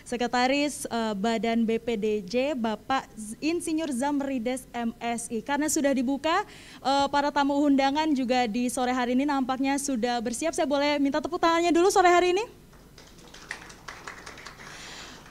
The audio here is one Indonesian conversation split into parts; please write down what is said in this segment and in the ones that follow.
Sekretaris Badan BPDJ Bapak Insinyur Zamrides MSI. Karena sudah dibuka, para tamu undangan juga di sore hari ini nampaknya sudah bersiap. Saya boleh minta tepuk tangannya dulu sore hari ini?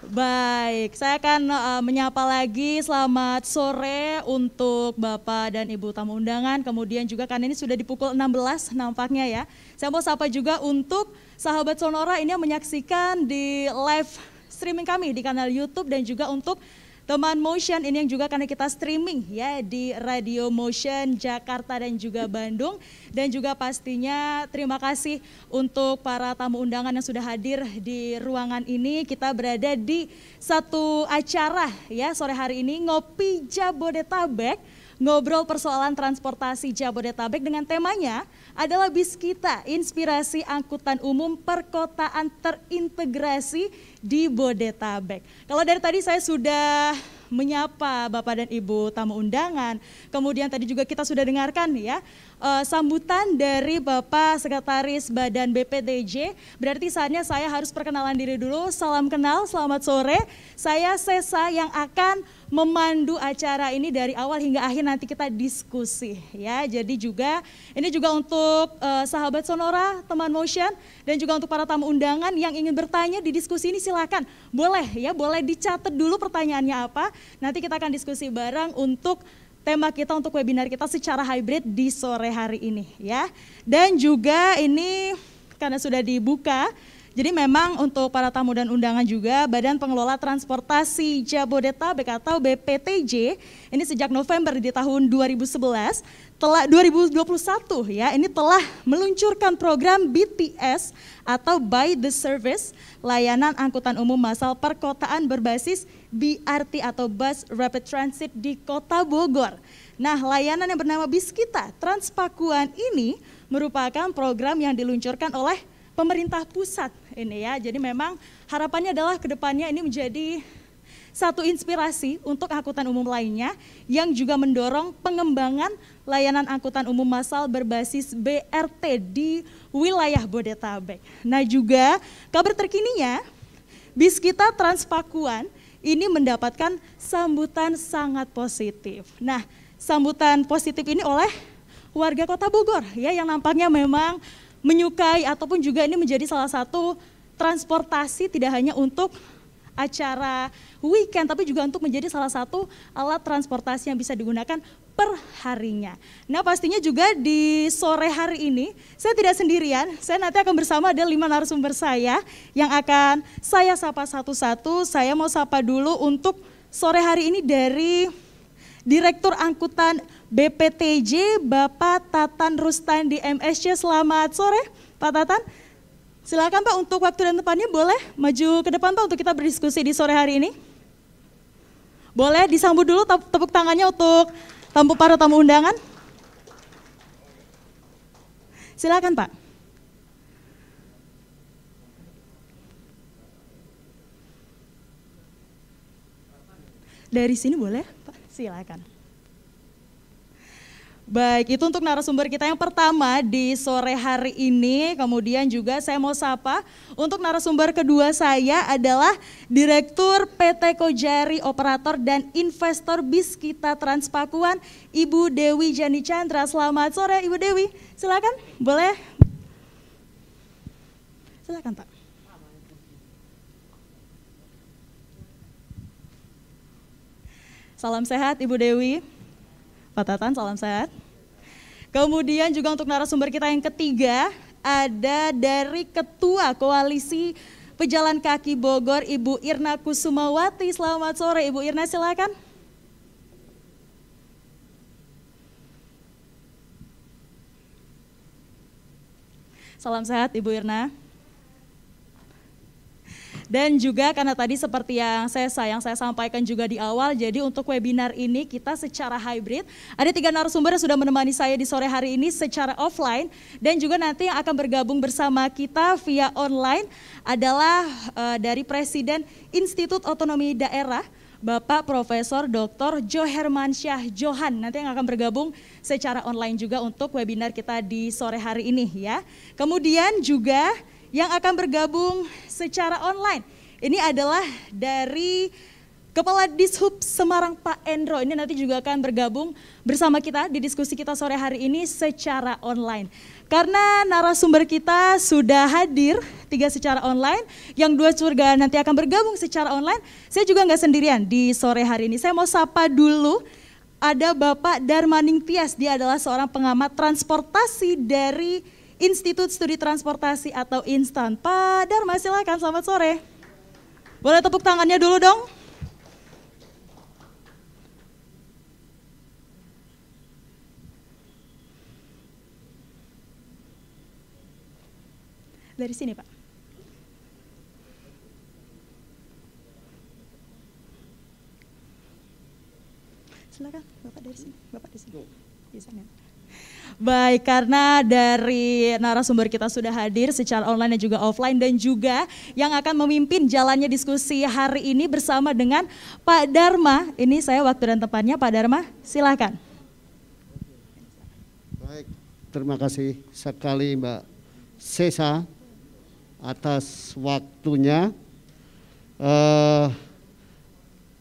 Baik, saya akan menyapa lagi selamat sore untuk Bapak dan Ibu tamu undangan. Kemudian juga kan ini sudah di pukul 16 nampaknya ya. Saya mau sapa juga untuk sahabat Sonora ini yang menyaksikan di live streaming kami di kanal YouTube dan juga untuk teman Motion ini yang juga karena kita streaming ya di Radio Motion Jakarta dan juga Bandung. Dan juga pastinya terima kasih untuk para tamu undangan yang sudah hadir di ruangan ini. Kita berada di satu acara ya sore hari ini, Ngopi Jabodetabek, ngobrol persoalan transportasi Jabodetabek dengan temanya adalah Bis Kita, inspirasi angkutan umum perkotaan terintegrasi di Bodetabek. Kalau dari tadi saya sudah menyapa Bapak dan Ibu tamu undangan, kemudian tadi juga kita sudah dengarkan ya sambutan dari Bapak Sekretaris Badan BPTJ. Berarti saatnya saya harus perkenalan diri dulu. Salam kenal, selamat sore. Saya Sesa yang akan memandu acara ini dari awal hingga akhir, nanti kita diskusi ya. Jadi juga ini juga untuk sahabat Sonora, teman Motion, dan juga untuk para tamu undangan yang ingin bertanya di diskusi ini silakan. Boleh ya, boleh dicatat dulu pertanyaannya apa. Nanti kita akan diskusi bareng untuk tema kita, untuk webinar kita secara hybrid di sore hari ini ya. Dan juga ini karena sudah dibuka, jadi memang untuk para tamu dan undangan juga Badan Pengelola Transportasi Jabodetabek atau BPTJ ini sejak November di tahun 2011 telah 2021 ya, ini telah meluncurkan program BTS atau By the Service, layanan angkutan umum massal perkotaan berbasis BRT atau Bus Rapid Transit di Kota Bogor. Nah, layanan yang bernama Bis Kita Transpakuan ini merupakan program yang diluncurkan oleh pemerintah pusat ini ya. Jadi memang harapannya adalah kedepannya ini menjadi satu inspirasi untuk angkutan umum lainnya yang juga mendorong pengembangan layanan angkutan umum massal berbasis BRT di wilayah Bodetabek. Nah juga kabar terkininya, Bis Kita Transpakuan ini mendapatkan sambutan sangat positif. Nah, sambutan positif ini oleh warga Kota Bogor ya, yang nampaknya memang menyukai ataupun juga ini menjadi salah satu transportasi tidak hanya untuk acara weekend, tapi juga untuk menjadi salah satu alat transportasi yang bisa digunakan per harinya. Nah pastinya juga di sore hari ini saya tidak sendirian, saya nanti akan bersama ada 5 narasumber saya yang akan saya sapa satu-satu. Saya mau sapa dulu untuk sore hari ini dari Direktur Angkutan BPTJ Bapak Tatan Rustandi MSC. Selamat sore Pak Tatan. Silakan Pak untuk waktu dan tempatnya, boleh maju ke depan Pak untuk kita berdiskusi di sore hari ini. Boleh disambut dulu tepuk tangannya untuk para tamu undangan. Silakan Pak. Dari sini boleh Pak, silakan. Baik, itu untuk narasumber kita yang pertama di sore hari ini. Kemudian juga saya mau sapa untuk narasumber kedua saya adalah Direktur PT Kojari Operator dan Investor Bis Kita Transpakuan, Ibu Dewi Jani Chandra. Selamat sore Ibu Dewi, silakan, boleh. Silakan Pak. Salam sehat Ibu Dewi. Pak Tatan, salam sehat. Kemudian juga untuk narasumber kita yang ketiga ada dari Ketua Koalisi Pejalan Kaki Bogor, Ibu Irna Kusumawati. Selamat sore Ibu Irna, silakan. Salam sehat Ibu Irna. Dan juga karena tadi seperti yang saya sampaikan juga di awal, jadi untuk webinar ini kita secara hybrid. Ada 3 narasumber yang sudah menemani saya di sore hari ini secara offline, dan juga nanti yang akan bergabung bersama kita via online adalah dari Presiden Institut Otonomi Daerah, Bapak Profesor Dr. Johermansyah Johan, nanti yang akan bergabung secara online juga untuk webinar kita di sore hari ini ya. Kemudian juga yang akan bergabung secara online Ini adalah dari Kepala Dishub Semarang Pak Endro. Ini nanti juga akan bergabung bersama kita di diskusi kita sore hari ini secara online. Karena narasumber kita sudah hadir 3 secara online, yang 2 juga nanti akan bergabung secara online. Saya juga nggak sendirian di sore hari ini. Saya mau sapa dulu, ada Bapak Darmaning Tias. Dia adalah seorang pengamat transportasi dari Institut Studi Transportasi atau INSTAN. Pak Darma, silakan, selamat sore. Boleh tepuk tangannya dulu dong. Dari sini, Pak. Silakan, Bapak dari sini. Bapak di sini. Di sana. Baik, karena dari narasumber kita sudah hadir secara online dan juga offline, dan juga yang akan memimpin jalannya diskusi hari ini bersama dengan Pak Darma. Ini saya waktu dan tempatnya, Pak Darma, silakan. Baik, terima kasih sekali Mbak Sesa atas waktunya.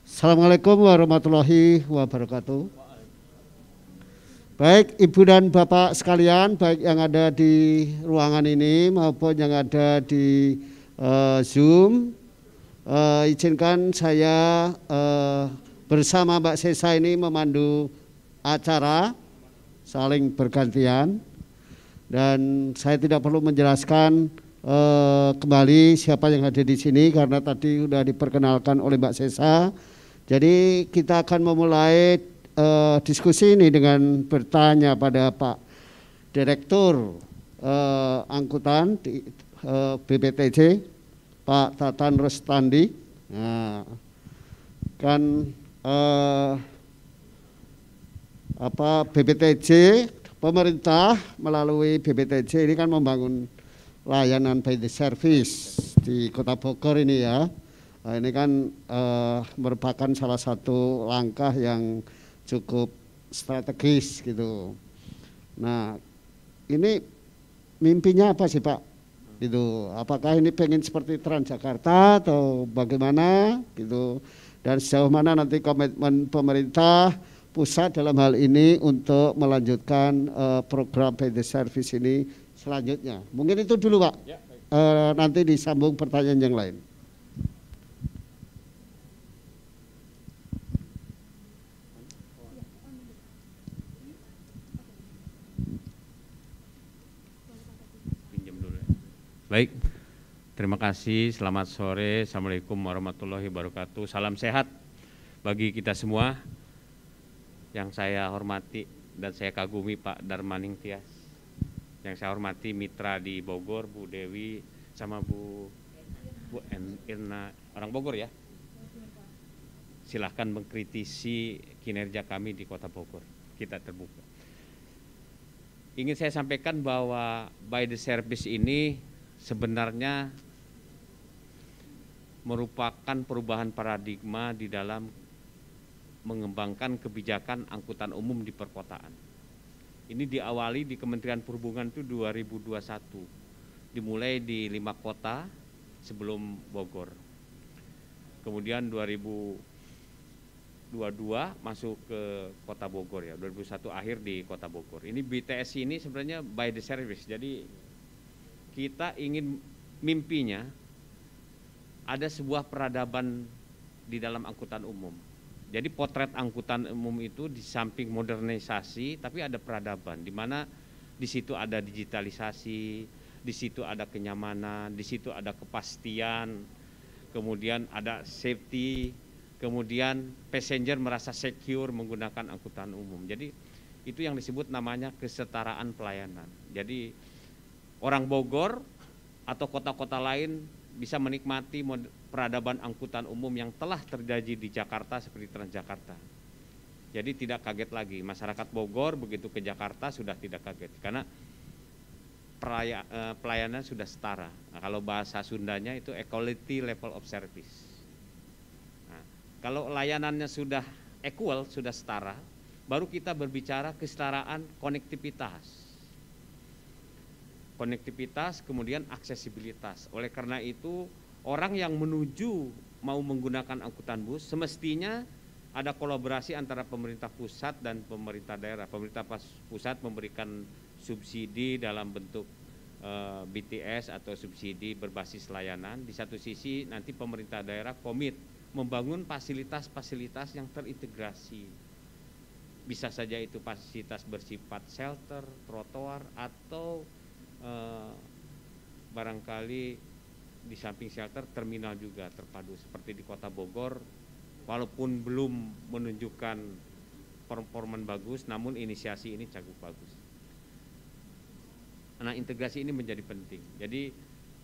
Assalamualaikum warahmatullahi wabarakatuh. Baik Ibu dan Bapak sekalian, baik yang ada di ruangan ini maupun yang ada di Zoom, izinkan saya bersama Mbak Sesa ini memandu acara saling bergantian, dan saya tidak perlu menjelaskan kembali siapa yang hadir di sini karena tadi sudah diperkenalkan oleh Mbak Sesa. Jadi kita akan memulai diskusi ini dengan bertanya pada Pak Direktur Angkutan di BPTJ, Pak Tatan Rustandi. Nah, kan BPTJ, pemerintah melalui BPTJ ini kan membangun layanan by the service di Kota Bogor ini ya. Nah, ini kan merupakan salah satu langkah yang cukup strategis gitu. Nah, ini mimpinya apa sih Pak? Gitu. Apakah ini pengen seperti Transjakarta atau bagaimana gitu? Dan sejauh mana nanti komitmen pemerintah pusat dalam hal ini untuk melanjutkan program by the service ini selanjutnya? Mungkin itu dulu Pak. Ya, nanti disambung pertanyaan yang lain. Baik, terima kasih, selamat sore, Assalamualaikum warahmatullahi wabarakatuh. Salam sehat bagi kita semua. Yang saya hormati dan saya kagumi Pak Darmaning Tias. Yang saya hormati mitra di Bogor, Bu Dewi sama Bu Irna, orang Bogor ya. Silahkan mengkritisi kinerja kami di Kota Bogor, kita terbuka. Ingin saya sampaikan bahwa by the service ini sebenarnya merupakan perubahan paradigma di dalam mengembangkan kebijakan angkutan umum di perkotaan. Ini diawali di Kementerian Perhubungan itu 2021, dimulai di 5 kota sebelum Bogor. Kemudian 2022 masuk ke Kota Bogor ya, 2021 akhir di Kota Bogor. Ini BTS ini sebenarnya by the service, jadi kita ingin mimpinya ada sebuah peradaban di dalam angkutan umum. Jadi potret angkutan umum itu di samping modernisasi tapi ada peradaban, di mana di situ ada digitalisasi, di situ ada kenyamanan, di situ ada kepastian, kemudian ada safety, kemudian passenger merasa secure menggunakan angkutan umum. Jadi itu yang disebut namanya kesetaraan pelayanan. Jadi orang Bogor atau kota-kota lain bisa menikmati peradaban angkutan umum yang telah terjadi di Jakarta seperti Transjakarta. Jadi tidak kaget lagi, masyarakat Bogor begitu ke Jakarta sudah tidak kaget karena pelayanan sudah setara. Nah, kalau bahasa Sundanya itu equality level of service. Nah, kalau layanannya sudah equal, sudah setara, baru kita berbicara kesetaraan konektivitas. Konektivitas, kemudian aksesibilitas. Oleh karena itu orang yang menuju mau menggunakan angkutan bus semestinya ada kolaborasi antara pemerintah pusat dan pemerintah daerah. Pemerintah pusat memberikan subsidi dalam bentuk BTS atau subsidi berbasis layanan. Di satu sisi nanti pemerintah daerah komit membangun fasilitas-fasilitas yang terintegrasi. Bisa saja itu fasilitas bersifat shelter, trotoar, atau barangkali di samping shelter terminal juga terpadu seperti di Kota Bogor. Walaupun belum menunjukkan performan bagus, namun inisiasi ini cukup bagus. Nah, integrasi ini menjadi penting. Jadi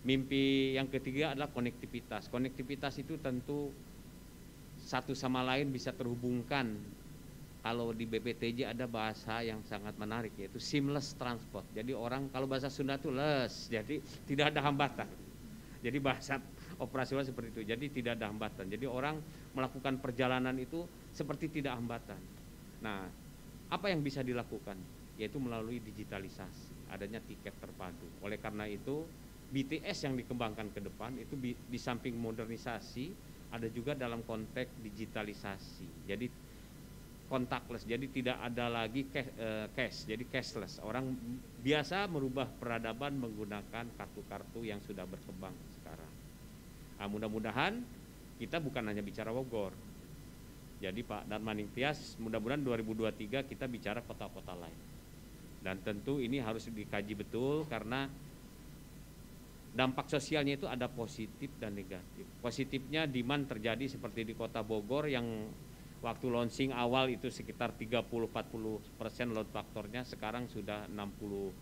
mimpi yang ketiga adalah konektivitas. Konektivitas itu tentu satu sama lain bisa terhubungkan. Kalau di BPTJ ada bahasa yang sangat menarik, yaitu seamless transport. Jadi orang, kalau bahasa Sunda itu les, jadi tidak ada hambatan. Jadi bahasa operasional seperti itu, jadi tidak ada hambatan. Jadi orang melakukan perjalanan itu seperti tidak hambatan. Nah, apa yang bisa dilakukan? Yaitu melalui digitalisasi, adanya tiket terpadu. Oleh karena itu, BTS yang dikembangkan ke depan itu di samping modernisasi, ada juga dalam konteks digitalisasi. Jadi contactless, jadi tidak ada lagi cash, jadi cashless. Orang biasa merubah peradaban menggunakan kartu-kartu yang sudah berkembang sekarang. Nah, mudah-mudahan kita bukan hanya bicara Bogor. Jadi Pak Darmaning Tias, mudah-mudahan 2023 kita bicara kota-kota lain. Dan tentu ini harus dikaji betul karena dampak sosialnya itu ada positif dan negatif. Positifnya demand terjadi seperti di Kota Bogor yang waktu launching awal itu sekitar 30-40% load faktornya, sekarang sudah 61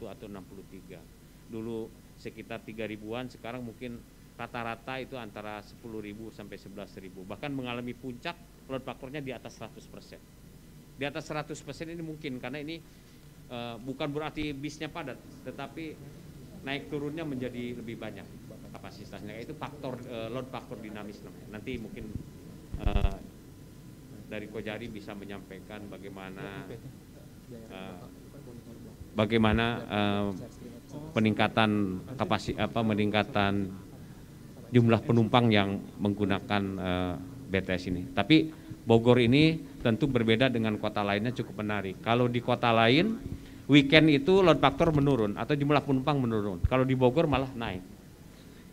atau 63. Dulu sekitar 3.000-an, sekarang mungkin rata-rata itu antara 10.000 sampai 11.000. Bahkan mengalami puncak load faktornya di atas 100%. Di atas 100% ini mungkin karena ini bukan berarti bisnya padat, tetapi naik turunnya menjadi lebih banyak kapasitasnya. Itu faktor load faktor dinamis namanya. Nanti mungkin dari Kojari bisa menyampaikan bagaimana peningkatan meningkatan jumlah penumpang yang menggunakan BTS ini. Tapi Bogor ini tentu berbeda dengan kota lainnya, cukup menarik. Kalau di kota lain weekend itu load factor menurun atau jumlah penumpang menurun. Kalau di Bogor malah naik.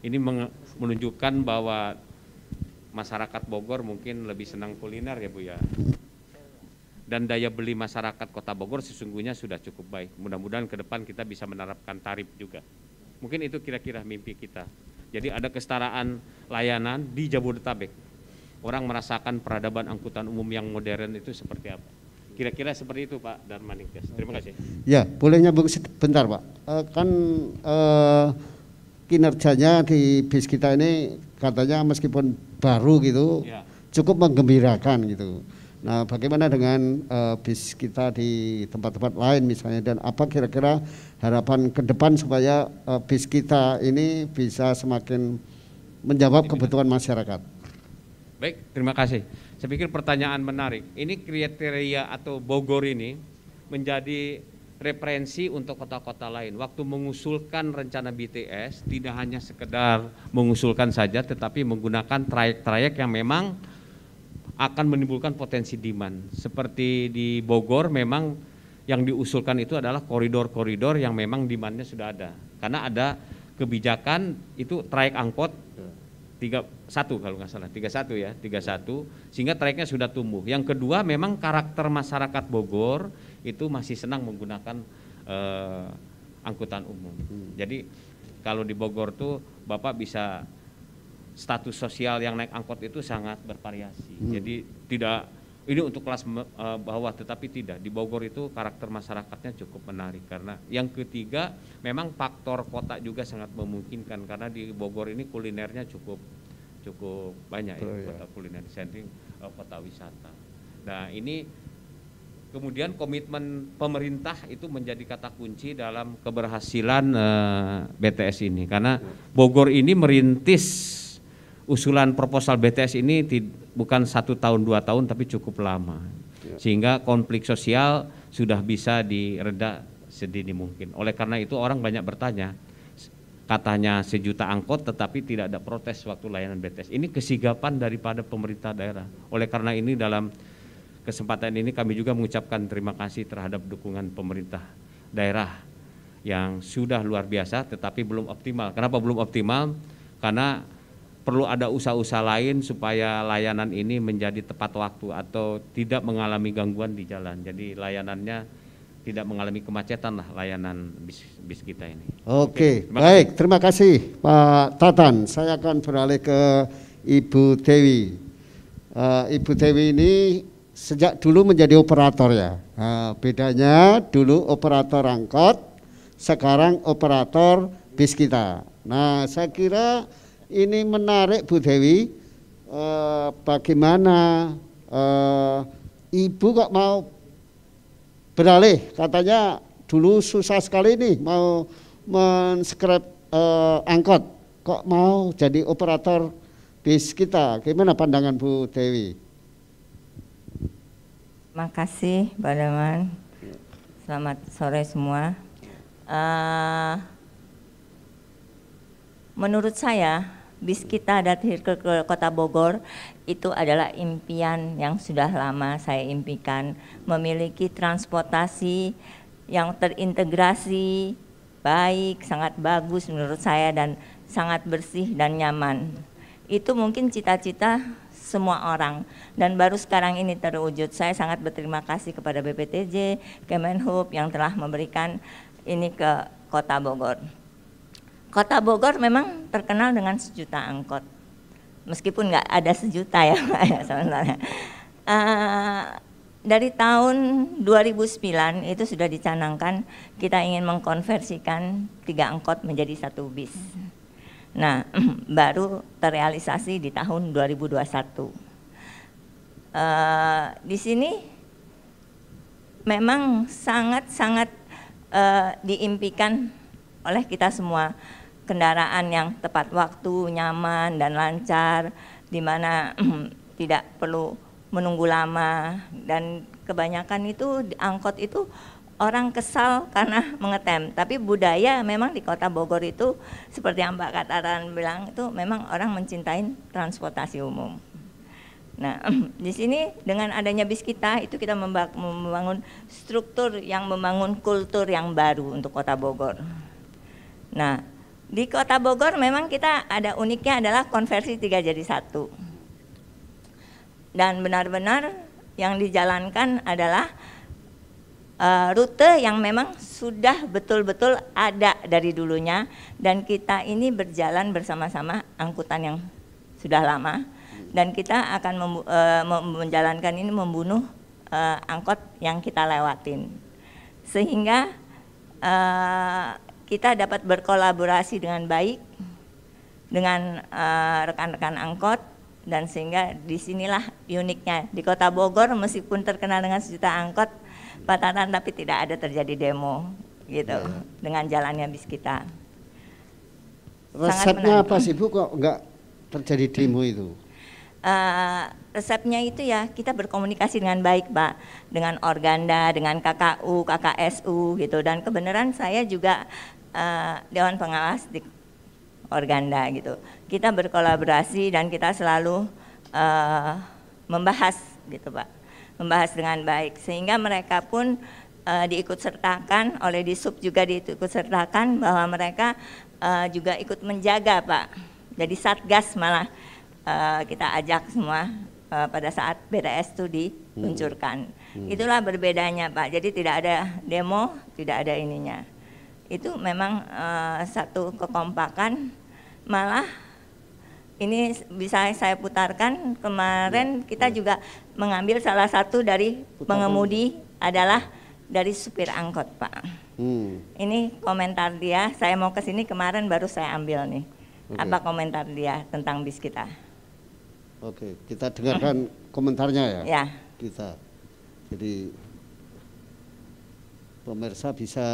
Ini menunjukkan bahwa masyarakat Bogor mungkin lebih senang kuliner ya Bu ya. Dan daya beli masyarakat Kota Bogor sesungguhnya sudah cukup baik. Mudah-mudahan ke depan kita bisa menerapkan tarif juga. Mungkin itu kira-kira mimpi kita. Jadi ada kesetaraan layanan di Jabodetabek. Orang merasakan peradaban angkutan umum yang modern itu seperti apa. Kira-kira seperti itu Pak Darmaning Tias. Terima kasih. Ya, boleh nyambung sebentar Pak. Kinerjanya di bis kita ini katanya meskipun baru gitu ya, cukup menggembirakan gitu. Nah, bagaimana dengan bis kita di tempat-tempat lain misalnya, dan apa kira-kira harapan ke depan supaya bis kita ini bisa semakin menjawab kebutuhan masyarakat? Baik, terima kasih. Saya pikir pertanyaan menarik. Ini kriteria atau Bogor ini menjadi referensi untuk kota-kota lain. Waktu mengusulkan rencana BTS tidak hanya sekedar mengusulkan saja, tetapi menggunakan trayek-trayek yang memang akan menimbulkan potensi demand. Seperti di Bogor memang yang diusulkan itu adalah koridor-koridor yang memang demandnya sudah ada. Karena ada kebijakan itu trayek angkot 31 kalau nggak salah, 31 ya, 31 sehingga trayeknya sudah tumbuh. Yang kedua memang karakter masyarakat Bogor itu masih senang menggunakan angkutan umum. Jadi kalau di Bogor tuh Bapak bisa status sosial yang naik angkot itu sangat bervariasi. Jadi tidak ini untuk kelas bawah, tetapi tidak. Di Bogor itu karakter masyarakatnya cukup menarik karena yang ketiga memang faktor kota juga sangat memungkinkan karena di Bogor ini kulinernya cukup banyak kota kuliner sentring kota wisata. Nah, ini kemudian komitmen pemerintah itu menjadi kata kunci dalam keberhasilan BTS ini karena Bogor ini merintis usulan proposal BTS ini bukan 1 tahun 2 tahun tapi cukup lama, sehingga konflik sosial sudah bisa direda sedini mungkin. Oleh karena itu orang banyak bertanya, katanya 1 juta angkot tetapi tidak ada protes waktu layanan BTS. Ini kesigapan daripada pemerintah daerah. Oleh karena ini dalam kesempatan ini kami juga mengucapkan terima kasih terhadap dukungan pemerintah daerah yang sudah luar biasa tetapi belum optimal. Kenapa belum optimal? Karena perlu ada usaha-usaha lain supaya layanan ini menjadi tepat waktu atau tidak mengalami gangguan di jalan. Jadi layanannya tidak mengalami kemacetan lah layanan bis kita ini. Oke, baik, terima kasih Pak Tatan. Saya akan beralih ke Ibu Dewi. Ibu Dewi ini sejak dulu menjadi operator ya. Bedanya dulu operator angkot, sekarang operator bis kita. Nah, saya kira ini menarik Bu Dewi. Bagaimana Ibu kok mau beralih, katanya dulu susah sekali nih mau men-scrap angkot, kok mau jadi operator bis kita. Gimana pandangan Bu Dewi? Terima kasih Pak Daman. Selamat sore semua. Menurut saya bis kita dari ke Kota Bogor itu adalah impian yang sudah lama saya impikan, memiliki transportasi yang terintegrasi, baik, sangat bagus menurut saya dan sangat bersih dan nyaman. Itu mungkin cita-cita semua orang dan baru sekarang ini terwujud. Saya sangat berterima kasih kepada BPTJ, Kemenhub yang telah memberikan ini ke Kota Bogor. Kota Bogor memang terkenal dengan 1 juta angkot, meskipun nggak ada 1 juta ya Pak ya sebenarnya. Dari tahun 2009 itu sudah dicanangkan kita ingin mengkonversikan 3 angkot menjadi 1 bis. Nah, baru terrealisasi di tahun 2021. Di sini memang sangat-sangat diimpikan oleh kita semua, kendaraan yang tepat waktu, nyaman dan lancar, di mana tidak perlu menunggu lama, dan kebanyakan itu angkot itu orang kesal karena mengetem. Tapi budaya memang di Kota Bogor itu seperti yang Mbak Kataran bilang itu memang orang mencintai transportasi umum. Nah, di sini dengan adanya bis kita itu kita membangun struktur yang membangun kultur yang baru untuk Kota Bogor. Nah, di Kota Bogor memang kita ada uniknya adalah konversi 3 jadi 1. Dan benar-benar yang dijalankan adalah rute yang memang sudah betul-betul ada dari dulunya, dan kita ini berjalan bersama-sama angkutan yang sudah lama, dan kita akan menjalankan ini membunuh angkot yang kita lewatin. Sehingga kita dapat berkolaborasi dengan baik dengan rekan-rekan angkot, dan sehingga disinilah uniknya di Kota Bogor, meskipun terkenal dengan 1 juta angkot Pak Tatan, tapi tidak ada terjadi demo gitu dengan jalannya bis kita. Resepnya apa sih Bu kok enggak terjadi demo itu? Resepnya itu ya kita berkomunikasi dengan baik Pak, dengan Organda, dengan KKU, KKSU gitu, dan kebenaran saya juga Dewan Pengawas di Organda gitu. Kita berkolaborasi dan kita selalu membahas gitu Pak, membahas dengan baik, sehingga mereka pun diikut sertakan oleh Disub, juga diikut sertakan bahwa mereka juga ikut menjaga Pak. Jadi Satgas malah kita ajak semua pada saat BTS itu diluncurkan. Itulah berbedanya Pak, jadi tidak ada demo, tidak ada ininya. Itu memang satu kekompakan. Malah ini bisa saya putarkan, kemarin kita juga mengambil salah satu dari pengemudi adalah dari supir angkot Pak. Ini komentar dia, saya mau ke sini kemarin baru saya ambil nih. Apa komentar dia tentang bis kita? Oke, kita dengarkan komentarnya ya. Ya. Kita. Jadi pemirsa bisa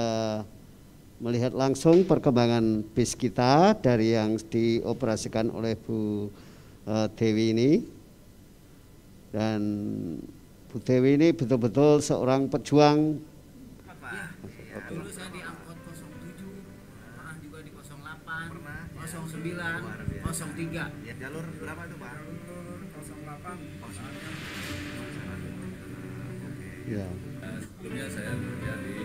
melihat langsung perkembangan bis kita dari yang dioperasikan oleh Bu Dewi ini. Dan Bu Dewi ini betul-betul seorang pejuang. Dulu saya di angkot 07, pernah juga di 08. 09, 03. Ya, jalur berapa itu Pak? Jalur 08. Ya. Sebelumnya saya bekerja di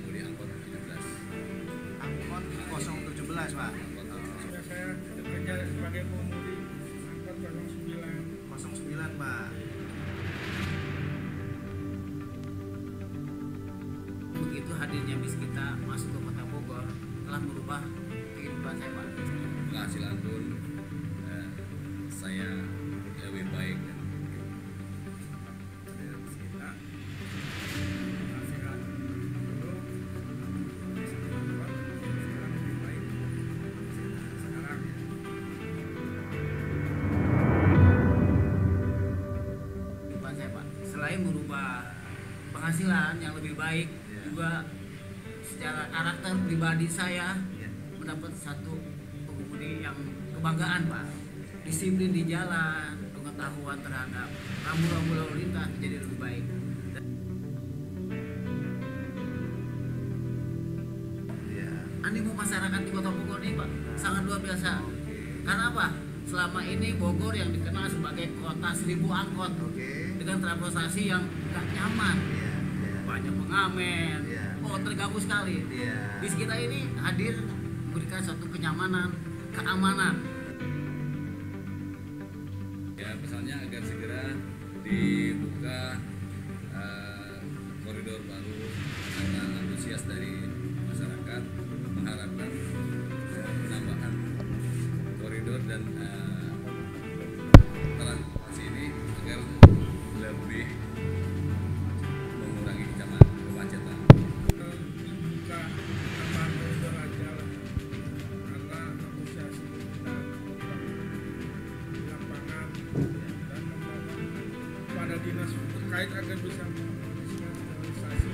pengemudi angkot 17. Angkot 017 Pak. Sudah saya bekerja sebagai pengemudi angkot 09. 09 Pak. Begitu hadirnya bis kita masuk ke Kota Bogor telah merubah kehidupan saya Pak. Penghasilan pun saya lebih baik. Selain merubah penghasilan yang lebih baik, juga secara karakter pribadi saya mendapat satu pengemudi yang kebanggaan Pak. Disiplin di jalan, pengetahuan terhadap rambu-rambu lalu lintas menjadi lebih baik. Animo masyarakat di Kota Bogor ini Pak sangat luar biasa. Karena apa? Selama ini Bogor yang dikenal sebagai kota 1000 angkot dengan transportasi yang gak nyaman, banyak pengamen, terganggu sekali. Bis kita ini hadir memberikan satu kenyamanan, keamanan. Ya, pesannya agar segera dibuka koridor baru karena antusias dari masyarakat mengharapkan penambahan koridor dan transportasi ini agar lebih mengurangi kemacetan. Dibuka tambahan koridor aja lah, karena asosiasi kita di lapangan dan membangun pada dinas terkait agar bisa mengaktualisasi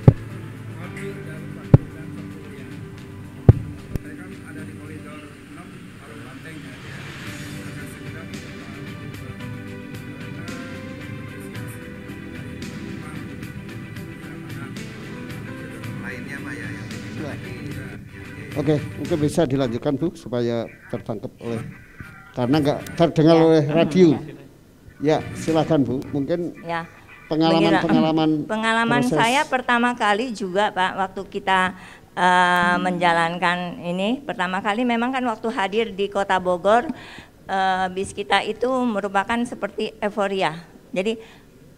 mobil dan fasilitas kepolisian. Saya kan ada di koridor 6 Parung Banteng ya. Agar segera dibuka karena apresiasi dari penumpang di lapangan. Lainnya Pak ya yang Ya. lagi. Oke, mungkin bisa dilanjutkan Bu supaya tertangkap oleh karena nggak terdengar oleh radio. Ya, silakan Bu. Mungkin Ya. pengalaman Pengalaman proses. saya pertama kali juga Pak waktu kita menjalankan ini pertama kali memang kan waktu hadir di Kota Bogor bis kita itu merupakan seperti euforia. Jadi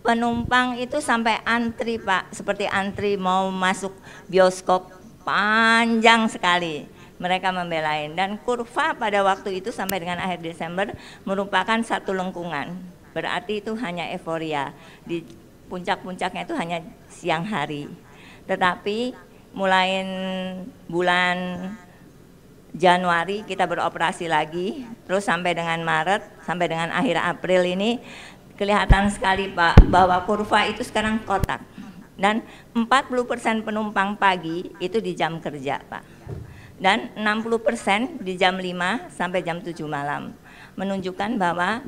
penumpang itu sampai antri Pak, seperti antri mau masuk bioskop, panjang sekali mereka membelain, dan kurva pada waktu itu sampai dengan akhir Desember merupakan satu lengkungan, berarti itu hanya euforia. Di puncak-puncaknya itu hanya siang hari, tetapi mulai bulan Januari kita beroperasi lagi, terus sampai dengan Maret, sampai dengan akhir April ini kelihatan sekali Pak bahwa kurva itu sekarang kotak, dan 40% penumpang pagi itu di jam kerja Pak, dan 60% di jam 5 sampai jam 7 malam, menunjukkan bahwa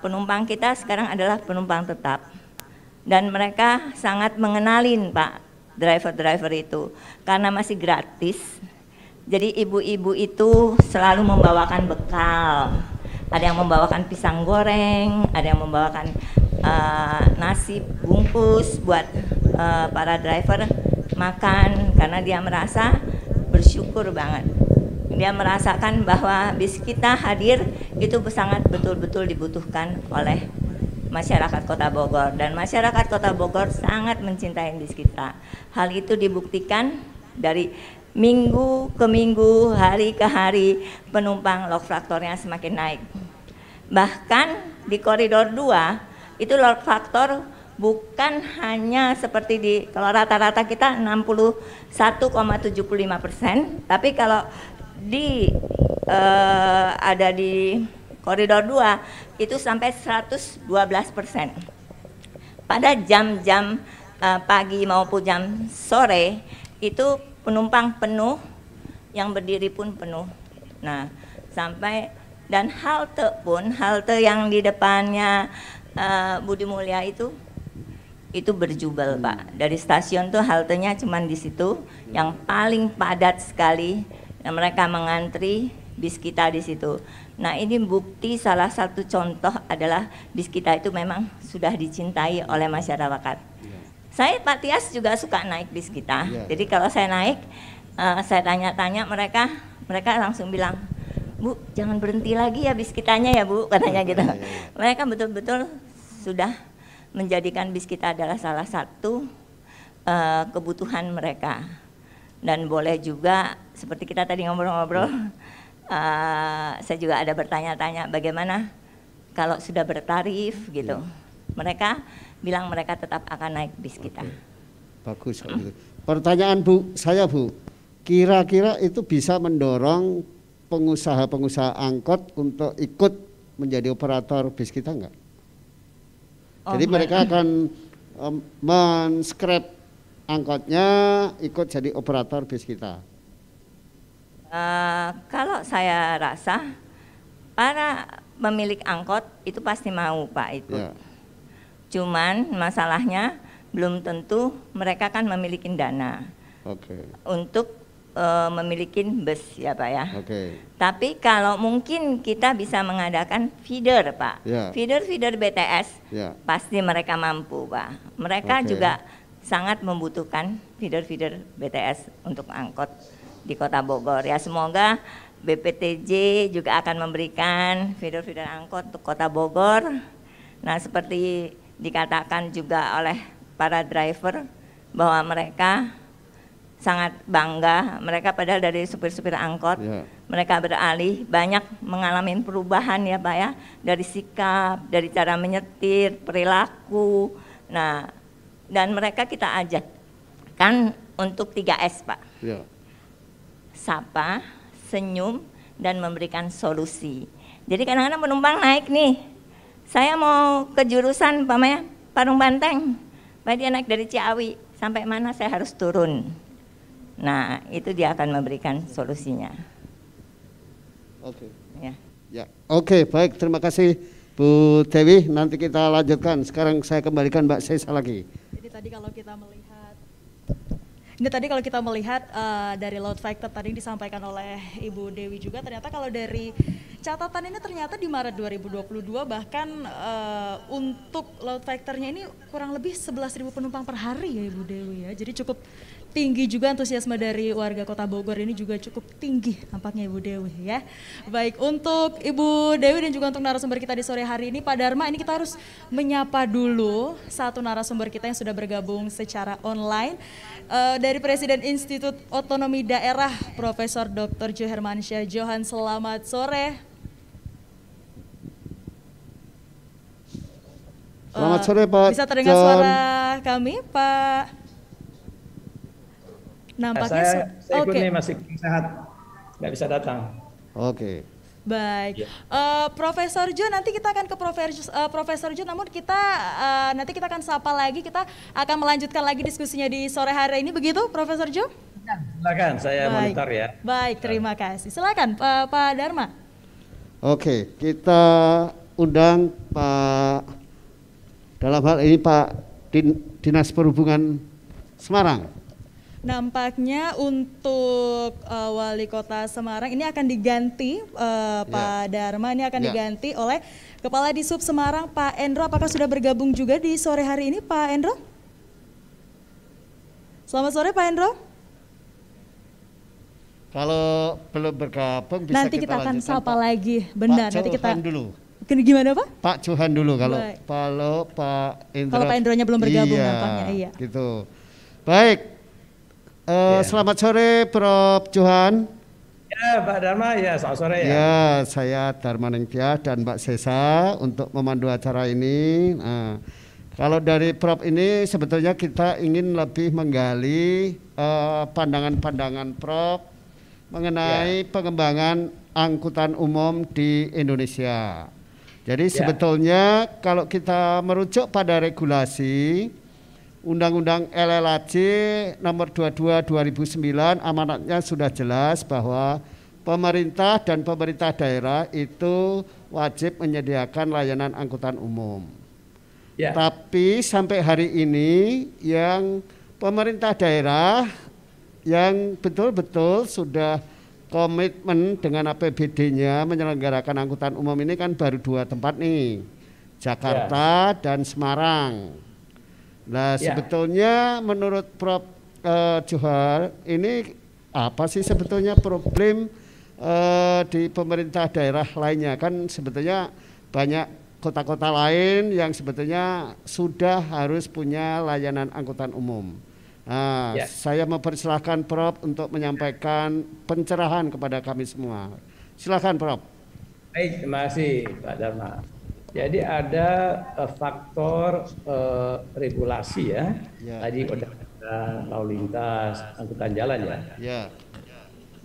penumpang kita sekarang adalah penumpang tetap, dan mereka sangat mengenalin Pak driver-driver itu karena masih gratis. Jadi ibu-ibu itu selalu membawakan bekal, ada yang membawakan pisang goreng, ada yang membawakan nasi bungkus buat para driver makan, karena dia merasa bersyukur banget. Dia merasakan bahwa bis kita hadir itu sangat betul-betul dibutuhkan oleh masyarakat Kota Bogor, dan masyarakat Kota Bogor sangat mencintai bis kita. Hal itu dibuktikan dari minggu ke minggu, hari ke hari, penumpang load faktornya semakin naik. Bahkan di koridor 2 itu load faktor bukan hanya seperti di, kalau rata-rata kita 61,75%, tapi kalau di ada di koridor 2 itu sampai 112%. Pada jam-jam pagi maupun jam sore itu penumpang penuh, yang berdiri pun penuh. Nah, sampai dan halte pun, halte yang di depannya Budi Mulya itu berjubel Pak. Dari stasiun tuh haltenya cuman di situ yang paling padat sekali Nah, mereka mengantri bis kita di situ. Nah, ini bukti salah satu contoh adalah bis kita itu memang sudah dicintai oleh masyarakat. Saya Pak Tias juga suka naik bis kita. Jadi kalau saya naik, saya tanya-tanya mereka langsung bilang, Bu, jangan berhenti lagi ya bis kitanya ya Bu, katanya gitu. Mereka betul-betul sudah menjadikan bis kita adalah salah satu kebutuhan mereka. Dan boleh juga seperti kita tadi ngobrol-ngobrol, saya juga ada bertanya-tanya bagaimana kalau sudah bertarif gitu. Mereka bilang mereka tetap akan naik bis kita. Bagus. Pertanyaan Bu, kira-kira itu bisa mendorong pengusaha-pengusaha angkot untuk ikut menjadi operator bis kita enggak? Jadi mereka akan men-scrap angkotnya ikut jadi operator bis kita. Kalau saya rasa para pemilik angkot itu pasti mau Pak ikut. Cuman masalahnya belum tentu mereka kan memiliki dana untuk memiliki bus ya Pak ya. Tapi kalau mungkin kita bisa mengadakan feeder Pak, feeder BTS, pasti mereka mampu Pak. Mereka juga sangat membutuhkan feeder BTS untuk angkot di Kota Bogor ya. Semoga BPTJ juga akan memberikan feeder angkot untuk Kota Bogor. Nah, seperti dikatakan juga oleh para driver bahwa mereka sangat bangga, mereka padahal dari supir-supir angkot, mereka beralih banyak mengalami perubahan ya Pak ya, dari sikap, dari cara menyetir, perilaku. Nah, dan mereka kita ajak kan untuk 3S Pak. Sapa, senyum, dan memberikan solusi. Jadi kadang-kadang penumpang naik nih, saya mau ke jurusan Parung Banteng, Pak dia naik dari Ciawi, sampai mana saya harus turun. Nah, itu dia akan memberikan solusinya. Oke, baik, terima kasih Bu Dewi. Nanti kita lanjutkan. Sekarang saya kembalikan Mbak Sesa lagi. Jadi tadi kalau kita melihat dari load factor tadi disampaikan oleh Ibu Dewi juga, ternyata kalau dari catatan ini ternyata di Maret 2022 bahkan untuk load factornya ini kurang lebih 11.000 penumpang per hari ya Ibu Dewi ya. Jadi cukup tinggi juga, antusiasme dari warga Kota Bogor ini juga cukup tinggi nampaknya Ibu Dewi ya. Baik, untuk Ibu Dewi dan juga untuk narasumber kita di sore hari ini Pak Dharma, ini kita harus menyapa dulu satu narasumber kita yang sudah bergabung secara online dari Presiden Institut Otonomi Daerah Profesor Dr. Jo Hermansyah Johan. Selamat sore. Selamat sore Pak. Bisa terdengar suara kami Pak? Nampaknya saya ikut nih masih sehat, nggak bisa datang. Baik, Profesor Jo, nanti kita akan ke Profesor Jo, namun kita nanti kita akan sapa lagi, kita akan melanjutkan lagi diskusinya di sore hari ini, begitu Profesor Jo? Silakan, saya monitor ya. Baik, terima kasih. Silakan Pak Dharma. Oke, kita undang Pak, dalam hal ini Pak Dinas Perhubungan Semarang. Nampaknya untuk Wali Kota Semarang ini akan diganti Pak Dharma, ini akan diganti oleh Kepala Disub Semarang Pak Endro. Apakah sudah bergabung juga di sore hari ini Pak Endro? Selamat sore Pak Endro. Kalau belum bergabung bisa nanti kita akan sapa lagi. Benar, Pak nanti kita dulu. Gimana Pak? Pak Johan dulu kalau Pak Endro. Kalau Pak Endronya belum bergabung nampaknya iya. Gitu. Baik. Selamat sore Prof. Johan. Ya Pak Dharma, ya selamat sore ya. Ya, saya Dharma Ningtyah dan Mbak Sesa untuk memandu acara ini. Nah, kalau dari Prof ini sebetulnya kita ingin lebih menggali pandangan-pandangan Prof mengenai pengembangan angkutan umum di Indonesia. Jadi sebetulnya kalau kita merujuk pada regulasi Undang-Undang LLAJ nomor 22 2009 amanatnya sudah jelas bahwa pemerintah dan pemerintah daerah itu wajib menyediakan layanan angkutan umum. Tapi sampai hari ini yang pemerintah daerah yang betul-betul sudah komitmen dengan APBD-nya menyelenggarakan angkutan umum ini kan baru 2 tempat nih, Jakarta dan Semarang. Nah, sebetulnya menurut Prof. Johar, ini apa sih sebetulnya problem di pemerintah daerah lainnya? Kan sebetulnya banyak kota-kota lain yang sebetulnya sudah harus punya layanan angkutan umum. Nah, saya mempersilahkan Prof. untuk menyampaikan pencerahan kepada kami semua. Silakan Prof. Baik, terima kasih Pak Dharma. Jadi ada faktor regulasi ya. Tadi udah lalu lintas, angkutan jalan ya.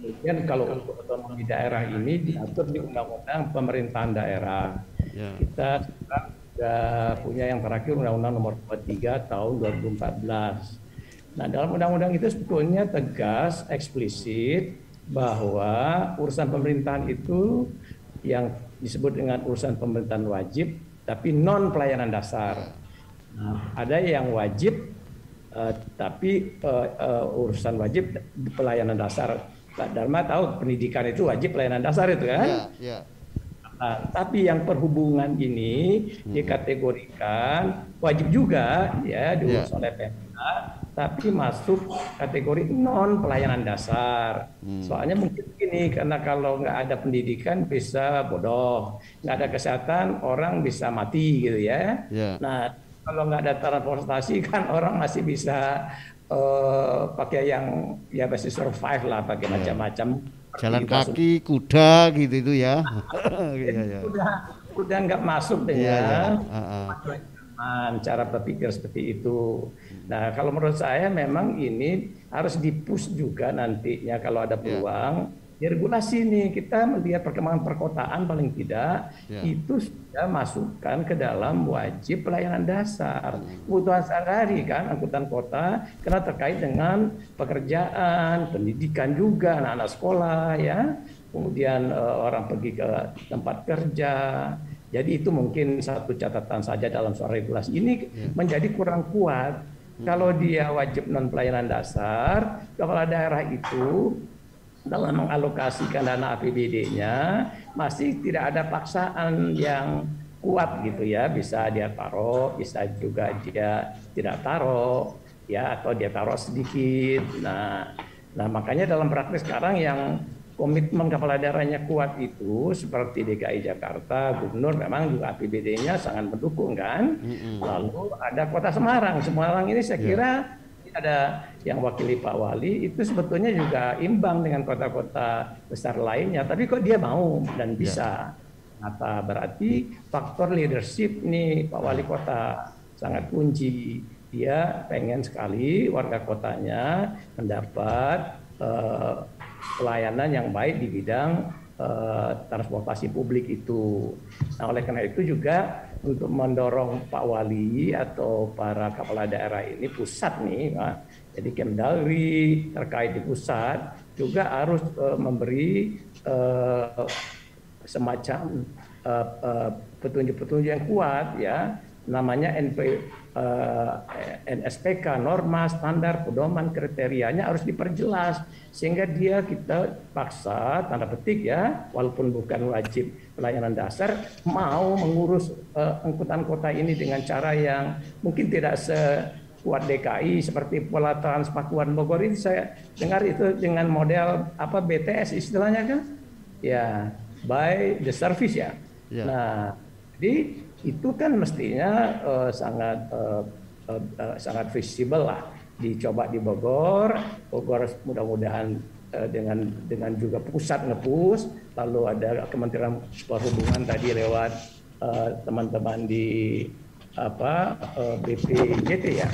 Kemudian kalau untuk otonomi daerah ini diatur di Undang-Undang Pemerintahan Daerah. Kita sudah punya yang terakhir Undang-Undang Nomor 23 Tahun 2014. Nah, dalam undang-undang itu sebetulnya tegas, eksplisit bahwa urusan pemerintahan itu yang disebut dengan urusan pemerintahan wajib, tapi non pelayanan dasar. Nah, ada yang wajib, tapi urusan wajib pelayanan dasar. Pak Dharma tahu pendidikan itu wajib pelayanan dasar itu kan? Nah, tapi yang perhubungan ini dikategorikan wajib juga ya diurus oleh Pemda, tapi masuk kategori non pelayanan dasar. Soalnya mungkin gini, karena kalau nggak ada pendidikan bisa bodoh, nggak ada kesehatan orang bisa mati gitu ya. Nah, kalau nggak ada transportasi kan orang masih bisa pakai yang ya masih survive lah, pakai macam-macam. Jalan kaki, kuda gitu itu ya. Udah nggak masuk dengan cara berpikir seperti itu. Nah, kalau menurut saya memang ini harus di-push juga nantinya kalau ada peluang. Regulasi nih, kita melihat perkembangan perkotaan paling tidak itu sudah masukkan ke dalam wajib pelayanan dasar. Kebutuhan sehari-hari kan angkutan kota karena terkait dengan pekerjaan, pendidikan juga anak-anak sekolah ya. Kemudian orang pergi ke tempat kerja. Jadi itu mungkin satu catatan saja dalam soal regulasi ini menjadi kurang kuat. Kalau dia wajib non pelayanan dasar, kepala daerah itu dalam mengalokasikan dana APBD-nya masih tidak ada paksaan yang kuat gitu ya, bisa dia taruh, bisa juga dia tidak taruh ya, atau dia taruh sedikit. Nah makanya dalam praktek sekarang yang komitmen kepala daerahnya kuat itu seperti DKI Jakarta, Gubernur memang juga APBD-nya sangat mendukung kan. Lalu ada Kota Semarang. Semarang ini saya kira ada yang wakili Pak Wali itu sebetulnya juga imbang dengan kota-kota besar lainnya, tapi kok dia mau dan bisa. Berarti faktor leadership nih Pak Wali Kota sangat kunci. Dia pengen sekali warga kotanya mendapat pelayanan yang baik di bidang transportasi publik itu. Nah, oleh karena itu juga untuk mendorong Pak Wali atau para kepala daerah ini pusat nih, jadi Kemdagri terkait di pusat juga harus memberi semacam petunjuk-petunjuk yang kuat ya, namanya NSPK, norma, standar, pedoman, kriterianya harus diperjelas sehingga kita paksa tanda petik ya, walaupun bukan wajib pelayanan dasar, mau mengurus angkutan kota ini dengan cara yang mungkin tidak sekuat DKI seperti pola Trans Pakuan Bogor ini. Saya dengar itu dengan model BTS istilahnya kan ya, by the service ya. Nah, jadi itu kan mestinya sangat visible lah, dicoba di Bogor mudah-mudahan dengan juga pusat nge-push, lalu ada Kementerian Perhubungan tadi lewat teman-teman di BPJT ya.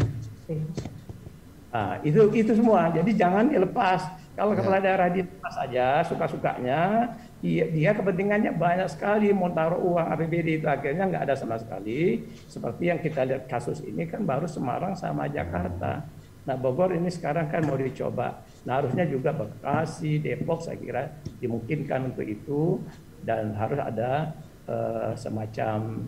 Nah, itu semua. Jadi jangan dilepas. Kalau kepala daerah dilepas saja suka-sukanya, dia kepentingannya banyak sekali, mau taruh uang APBD itu akhirnya nggak ada sama sekali. Seperti yang kita lihat kasus ini kan baru Semarang sama Jakarta. Nah, Bogor ini sekarang kan mau dicoba. Nah, harusnya juga Bekasi, Depok saya kira dimungkinkan untuk itu, dan harus ada semacam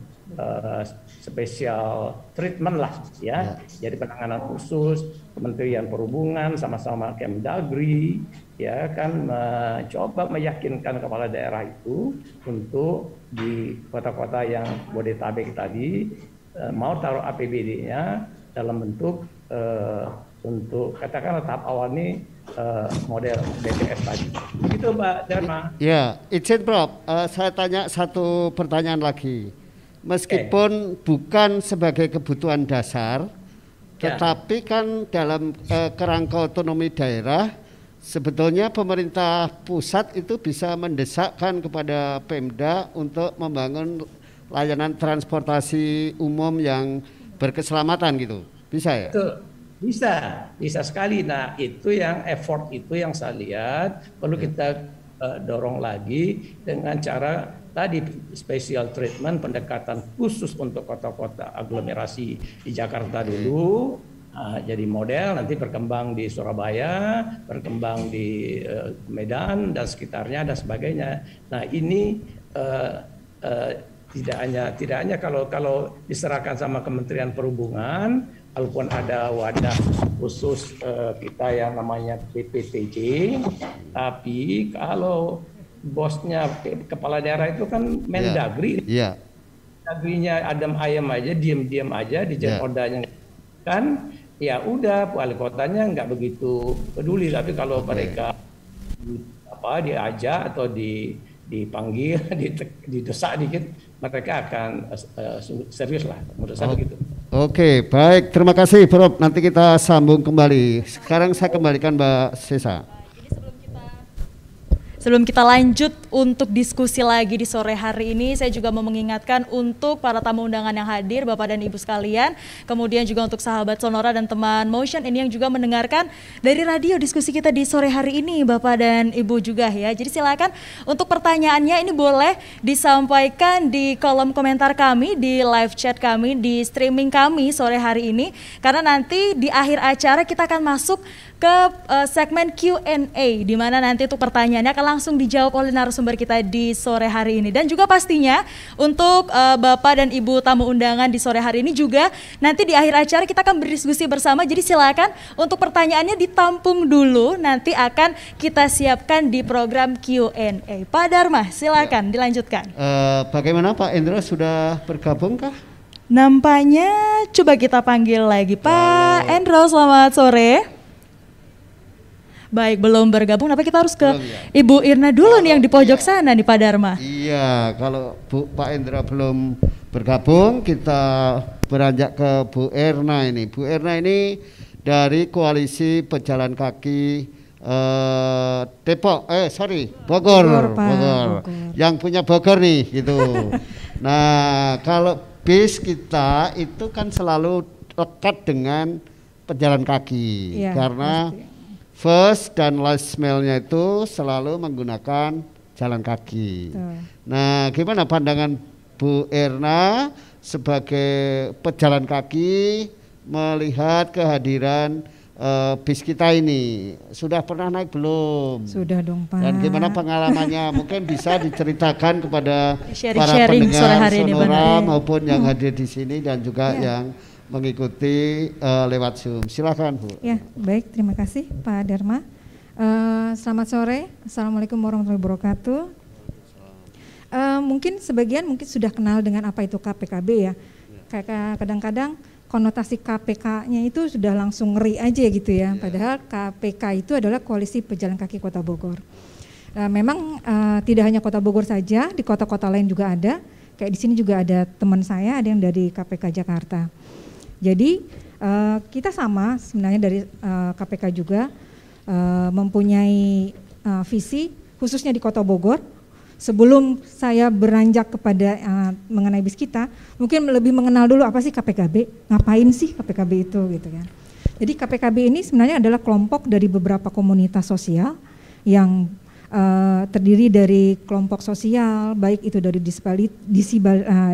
special treatment lah ya. Jadi penanganan khusus Kementerian Perhubungan sama-sama Kemdagri ya kan mencoba meyakinkan kepala daerah itu untuk di kota-kota yang Bodetabek tadi mau taruh APBD-nya dalam bentuk untuk katakanlah tahap awal ini model BTS tadi. Itu Pak Dharma. Ya, izin Prof, saya tanya satu pertanyaan lagi. Meskipun bukan sebagai kebutuhan dasar, tetapi kan dalam kerangka otonomi daerah, sebetulnya pemerintah pusat itu bisa mendesakkan kepada Pemda untuk membangun layanan transportasi umum yang berkeselamatan gitu. Bisa ya? Betul. Bisa sekali. Nah, itu yang effort itu yang saya lihat perlu kita dorong lagi dengan cara tadi special treatment, pendekatan khusus untuk kota-kota aglomerasi di Jakarta dulu. Jadi model nanti berkembang di Surabaya, berkembang di Medan dan sekitarnya dan sebagainya. Nah, ini tidak hanya kalau diserahkan sama Kementerian Perhubungan, walaupun ada wadah khusus kita yang namanya BPTJ, tapi kalau bosnya kepala daerah itu kan Mendagri, Mendagrinya adem ayem aja, diem aja di ordanya kan, ya udah wali kotanya nggak begitu peduli. Tapi kalau mereka diajak atau dipanggil, didesak dikit, mereka akan serius lah, menurut saya begitu. Oke, baik, terima kasih Prof. Nanti kita sambung kembali. Sekarang saya kembalikan Mbak Sesa. Sebelum kita lanjut untuk diskusi lagi di sore hari ini, saya juga mau mengingatkan untuk para tamu undangan yang hadir, Bapak dan Ibu sekalian, kemudian juga untuk sahabat Sonora dan teman Motion ini yang juga mendengarkan dari radio diskusi kita di sore hari ini, Bapak dan Ibu juga ya. Jadi silakan untuk pertanyaannya ini boleh disampaikan di kolom komentar kami, di live chat kami, di streaming kami sore hari ini, karena nanti di akhir acara kita akan masuk ke segmen Q&A, di mana nanti untuk pertanyaannya akan langsung dijawab oleh narasumber kita di sore hari ini. Dan juga pastinya untuk Bapak dan Ibu tamu undangan di sore hari ini juga nanti di akhir acara kita akan berdiskusi bersama. Jadi silakan untuk pertanyaannya ditampung dulu, nanti akan kita siapkan di program Q&A. Pak Dharma, silakan dilanjutkan. Bagaimana Pak Endro, sudah bergabung kah? Nampaknya coba kita panggil lagi Pak Endro, selamat sore. Baik, belum bergabung, tapi kita harus ke Ibu Irna dulu nih yang di pojok sana nih Pak Dharma. Iya, kalau Pak Endra belum bergabung, kita beranjak ke Bu Erna ini. Bu Erna ini dari Koalisi Pejalan Kaki Bogor. Yang punya Bogor nih gitu. Nah, kalau bis kita itu kan selalu lekat dengan pejalan kaki, karena first dan last mile-nya itu selalu menggunakan jalan kaki. Nah, gimana pandangan Bu Erna sebagai pejalan kaki melihat kehadiran bis kita ini? Sudah pernah naik belum? Sudah dong Pak. Dan gimana pengalamannya? Mungkin bisa diceritakan kepada para sharing pendengar Sonora maupun yang hadir di sini dan juga yang mengikuti lewat Zoom. Silakan Bu. Ya, baik, terima kasih Pak Dharma. Selamat sore, Assalamualaikum warahmatullahi wabarakatuh. Mungkin sebagian sudah kenal dengan apa itu KPKB ya. Kayak kadang-kadang konotasi KPK-nya itu sudah langsung ngeri aja gitu ya. Padahal KPK itu adalah Koalisi Pejalan Kaki Kota Bogor. Memang tidak hanya Kota Bogor saja, di kota-kota lain juga ada. Kayak di sini juga ada teman saya, ada yang dari KPK Jakarta. Jadi kita sama sebenarnya dari KPK juga mempunyai visi khususnya di Kota Bogor. Sebelum saya beranjak kepada mengenai bis kita, mungkin lebih mengenal dulu apa sih KPKB, ngapain sih KPKB itu gitu kan. Jadi KPKB ini sebenarnya adalah kelompok dari beberapa komunitas sosial yang terdiri dari kelompok sosial, baik itu dari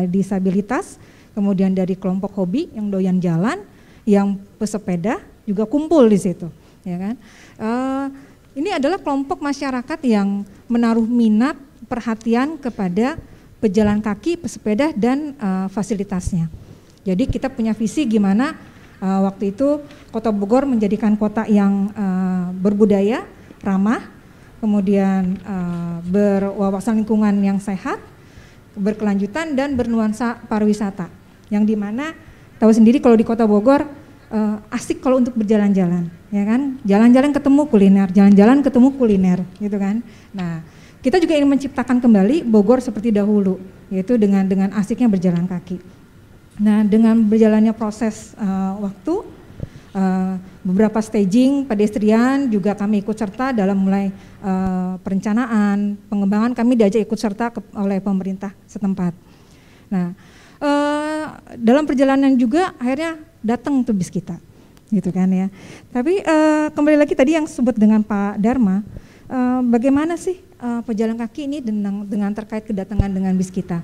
disabilitas, kemudian dari kelompok hobi yang doyan jalan, yang pesepeda juga kumpul di situ, ya kan. Ini adalah kelompok masyarakat yang menaruh minat, perhatian kepada pejalan kaki, pesepeda dan fasilitasnya. Jadi kita punya visi gimana waktu itu Kota Bogor menjadikan kota yang berbudaya, ramah, kemudian berwawasan lingkungan yang sehat, berkelanjutan, dan bernuansa pariwisata. Yang dimana tahu sendiri kalau di Kota Bogor asik kalau untuk berjalan-jalan, ya kan? Jalan-jalan ketemu kuliner, jalan-jalan ketemu kuliner, gitu kan? Nah, kita juga ingin menciptakan kembali Bogor seperti dahulu, yaitu dengan asiknya berjalan kaki. Nah, dengan berjalannya proses waktu, beberapa staging pedestrian juga kami ikut serta dalam mulai perencanaan, pengembangan, kami diajak ikut serta oleh pemerintah setempat. Nah, dalam perjalanan juga akhirnya datang tuh bis kita, gitu kan ya. Tapi kembali lagi tadi yang sebut dengan Pak Dharma, bagaimana sih pejalan kaki ini dengan terkait kedatangan dengan bis kita?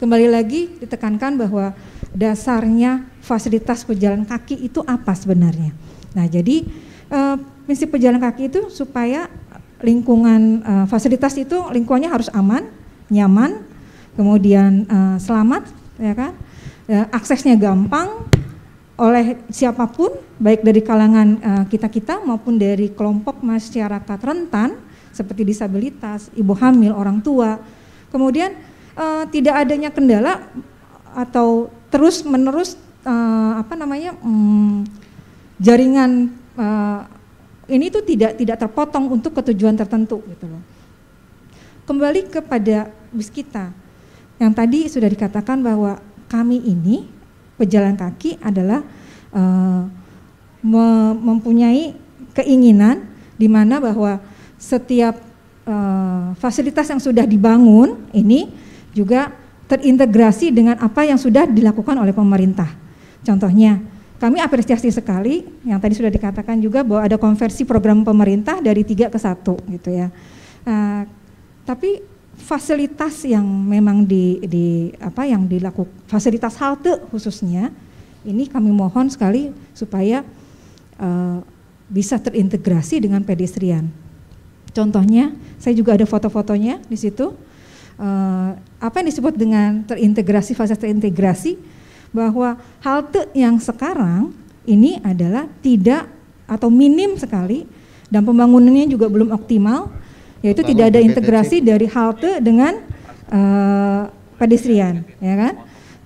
Kembali lagi ditekankan bahwa dasarnya fasilitas pejalan kaki itu apa sebenarnya. Nah, jadi prinsip pejalan kaki itu supaya lingkungan fasilitas itu lingkungannya harus aman, nyaman, kemudian selamat, ya kan, aksesnya gampang oleh siapapun, baik dari kalangan kita maupun dari kelompok masyarakat rentan seperti disabilitas, ibu hamil, orang tua. Kemudian tidak adanya kendala atau terus menerus jaringan ini tuh tidak terpotong untuk ketujuan tertentu, gitu loh. Kembali kepada bis kita yang tadi sudah dikatakan bahwa kami ini pejalan kaki adalah mempunyai keinginan di mana bahwa setiap fasilitas yang sudah dibangun ini juga terintegrasi dengan apa yang sudah dilakukan oleh pemerintah. Contohnya, kami apresiasi sekali yang tadi sudah dikatakan juga bahwa ada konversi program pemerintah dari 3 ke 1 gitu ya. Tapi fasilitas yang memang yang dilakukan, fasilitas halte khususnya, ini kami mohon sekali supaya bisa terintegrasi dengan pedestrian. Contohnya, saya juga ada foto-fotonya di situ. Apa yang disebut dengan terintegrasi, fasilitas terintegrasi, bahwa halte yang sekarang ini adalah tidak atau minim sekali dan pembangunannya juga belum optimal, yaitu tidak ada integrasi dari halte dengan pedestrian, ya kan.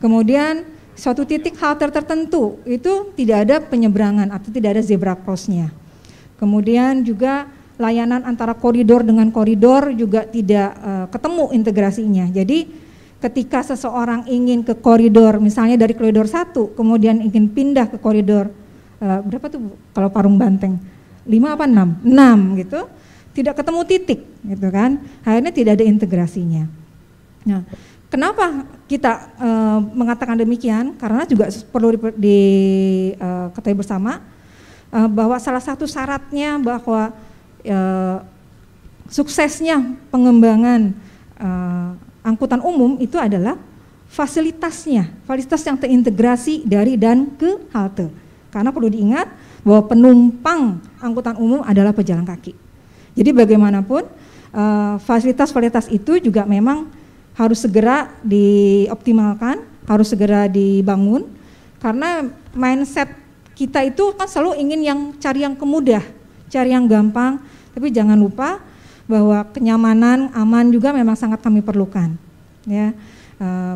Kemudian suatu titik halte tertentu itu tidak ada penyeberangan atau tidak ada zebra cross-nya. Kemudian juga layanan antara koridor dengan koridor juga tidak ketemu integrasinya. Jadi ketika seseorang ingin ke koridor, misalnya dari koridor 1, kemudian ingin pindah ke koridor berapa tuh kalau Parung Banteng? 5 apa 6? 6 gitu. Tidak ketemu titik gitu kan. Akhirnya tidak ada integrasinya. Nah, kenapa kita mengatakan demikian? Karena juga perlu diketahui bersama bahwa salah satu syaratnya bahwa suksesnya pengembangan angkutan umum itu adalah fasilitasnya, fasilitas yang terintegrasi dari dan ke halte. Karena perlu diingat bahwa penumpang angkutan umum adalah pejalan kaki. Jadi bagaimanapun fasilitas-fasilitas itu juga memang harus segera dioptimalkan, harus segera dibangun, karena mindset kita itu kan selalu ingin cari yang kemudah, cari yang gampang, tapi jangan lupa bahwa kenyamanan, aman juga memang sangat kami perlukan. Ya,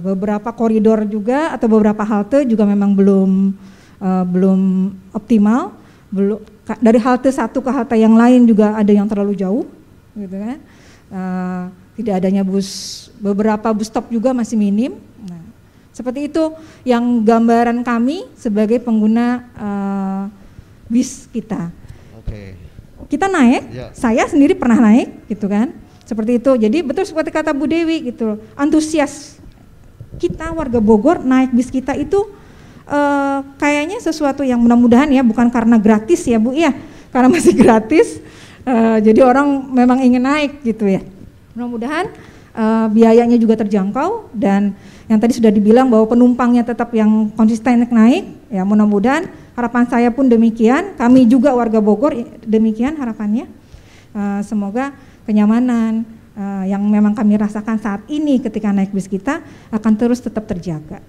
beberapa koridor juga atau beberapa halte juga memang belum optimal. Dari halte satu ke halte yang lain juga ada yang terlalu jauh, gitu kan. Tidak adanya beberapa bus stop juga masih minim. Nah, seperti itu yang gambaran kami sebagai pengguna bis kita. Oke. Kita naik, saya sendiri pernah naik gitu kan, seperti itu. Jadi betul seperti kata Bu Dewi gitu, antusias kita warga Bogor naik bis kita itu kayaknya sesuatu yang mudah-mudahan ya, bukan karena gratis ya Bu ya, karena masih gratis, jadi orang memang ingin naik gitu ya. Mudah-mudahan biayanya juga terjangkau dan yang tadi sudah dibilang bahwa penumpangnya tetap yang konsisten naik, ya mudah-mudahan harapan saya pun demikian, kami juga warga Bogor demikian harapannya. Semoga kenyamanan yang memang kami rasakan saat ini ketika naik bis kita akan terus tetap terjaga.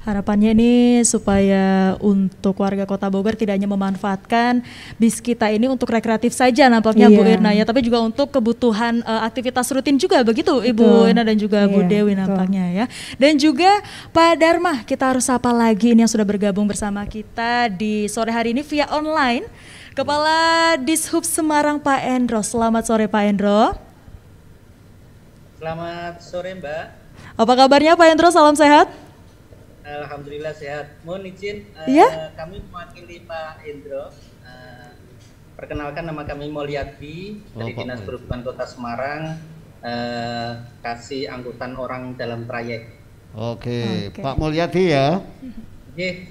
Harapannya ini supaya untuk warga Kota Bogor tidak hanya memanfaatkan bis kita ini untuk rekreatif saja nampaknya Bu Irna ya, tapi juga untuk kebutuhan aktivitas rutin juga begitu Ibu Irna dan juga Bu Dewi nampaknya ya. Dan juga Pak Dharma, kita harus sapa lagi ini yang sudah bergabung bersama kita di sore hari ini via online. Kepala Dishub Semarang Pak Endro. Selamat sore Pak Endro. Selamat sore Mbak. Apa kabarnya Pak Endro? Salam sehat. Alhamdulillah sehat. Mohon izin kami mewakili Pak Endro. Perkenalkan, nama kami Mulyadi dari Dinas Perhubungan Kota Semarang, kasih angkutan orang dalam trayek. Oke. Pak Mulyadi ya.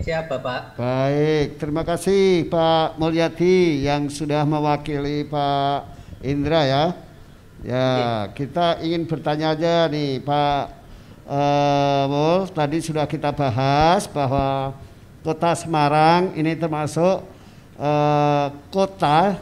Siap Bapak. Baik, terima kasih Pak Mulyadi yang sudah mewakili Pak Indra ya. Ya, kita ingin bertanya aja nih Pak Mul, tadi sudah kita bahas bahwa Kota Semarang ini termasuk kota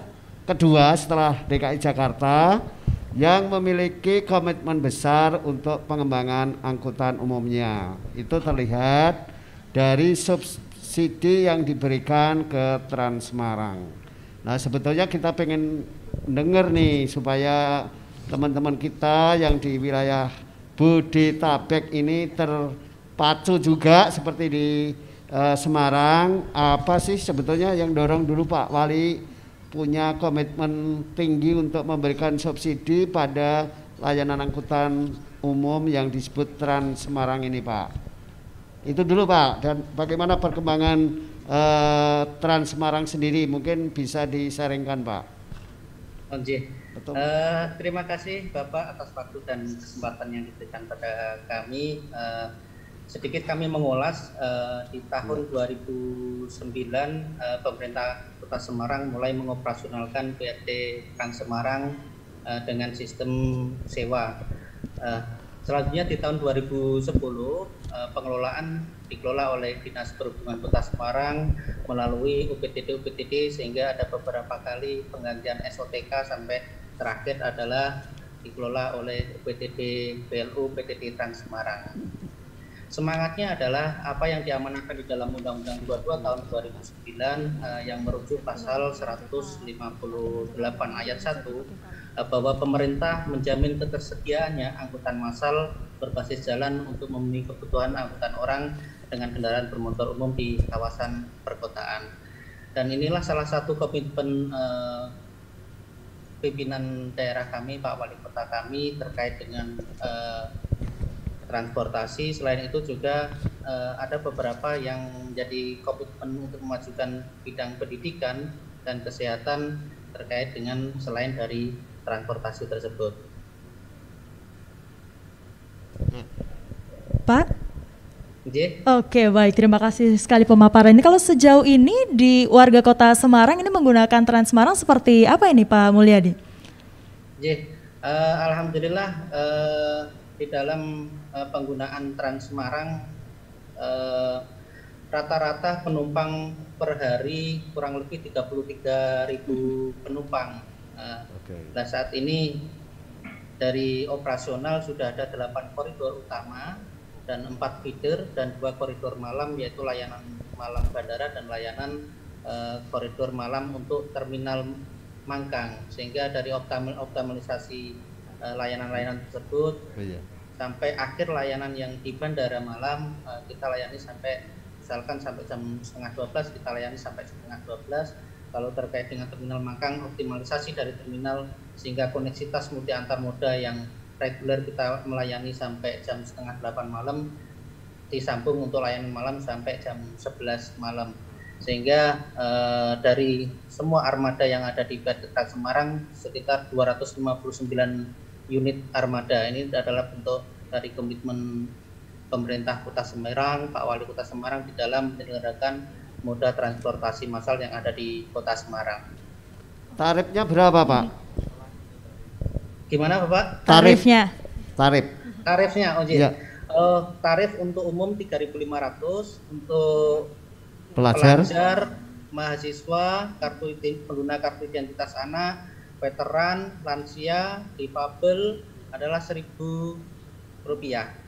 kedua setelah DKI Jakarta yang memiliki komitmen besar untuk pengembangan angkutan umumnya. Itu terlihat dari subsidi yang diberikan ke Trans Semarang. Nah, sebetulnya kita pengen dengar nih supaya teman-teman kita yang di wilayah Bodetabek ini terpacu juga seperti di Semarang. Apa sih sebetulnya yang dorong dulu Pak Wali punya komitmen tinggi untuk memberikan subsidi pada layanan angkutan umum yang disebut Trans Semarang ini Pak? Itu dulu Pak. Dan bagaimana perkembangan Trans Semarang sendiri mungkin bisa disaringkan Pak? Terima kasih Bapak atas waktu dan kesempatan yang diberikan pada kami. Sedikit kami mengulas di tahun 2009 pemerintah Kota Semarang mulai menoperasionalkan BRT Trans Semarang dengan sistem sewa. Selanjutnya di tahun 2010 pengelolaan dikelola oleh Dinas Perhubungan Kota Semarang melalui UPTD sehingga ada beberapa kali penggantian SOTK sampai terakhir adalah dikelola oleh UPTD PLU PTT Trans Semarang. Semangatnya adalah apa yang diamanatkan di dalam Undang-Undang 22 tahun 2009 yang merujuk pasal 158 ayat 1 bahwa pemerintah menjamin ketersediaannya angkutan massal berbasis jalan untuk memenuhi kebutuhan angkutan orang dengan kendaraan bermotor umum di kawasan perkotaan. Dan inilah salah satu komitmen pimpinan daerah kami, Pak Wali Kota kami terkait dengan transportasi. Selain itu juga ada beberapa yang menjadi komitmen untuk memajukan bidang pendidikan dan kesehatan terkait dengan selain dari transportasi tersebut. Pak? Oke, baik, terima kasih sekali pemaparan ini. Kalau sejauh ini di warga Kota Semarang ini menggunakan Trans Semarang seperti apa ini Pak Mulyadi? Alhamdulillah di dalam penggunaan Trans Semarang rata-rata penumpang per hari kurang lebih 33.000 penumpang. Nah, saat ini dari operasional sudah ada 8 koridor utama dan 4 feeder dan 2 koridor malam, yaitu layanan malam bandara dan layanan koridor malam untuk terminal Mangkang, sehingga dari optimalisasi layanan-layanan tersebut sampai akhir layanan yang di bandara malam kita layani sampai misalkan sampai jam 11:30 kita layani sampai 11:30. Kalau terkait dengan terminal Mangkang, optimalisasi dari terminal sehingga koneksitas multi antar moda yang reguler kita melayani sampai jam 7:30 malam, disambung untuk layanan malam sampai jam 11 malam. Sehingga dari semua armada yang ada di BRT Trans Semarang sekitar 259 unit armada. Ini adalah bentuk dari komitmen pemerintah Kota Semarang, Pak Wali Kota Semarang di dalam menyelenggarakan moda transportasi massal yang ada di Kota Semarang. Tarifnya berapa Pak? Gimana Bapak? Tarifnya? Tarifnya, tarif untuk umum 3.500, untuk pelajar, mahasiswa, pengguna kartu identitas anak, veteran, lansia, difabel adalah Rp1.000.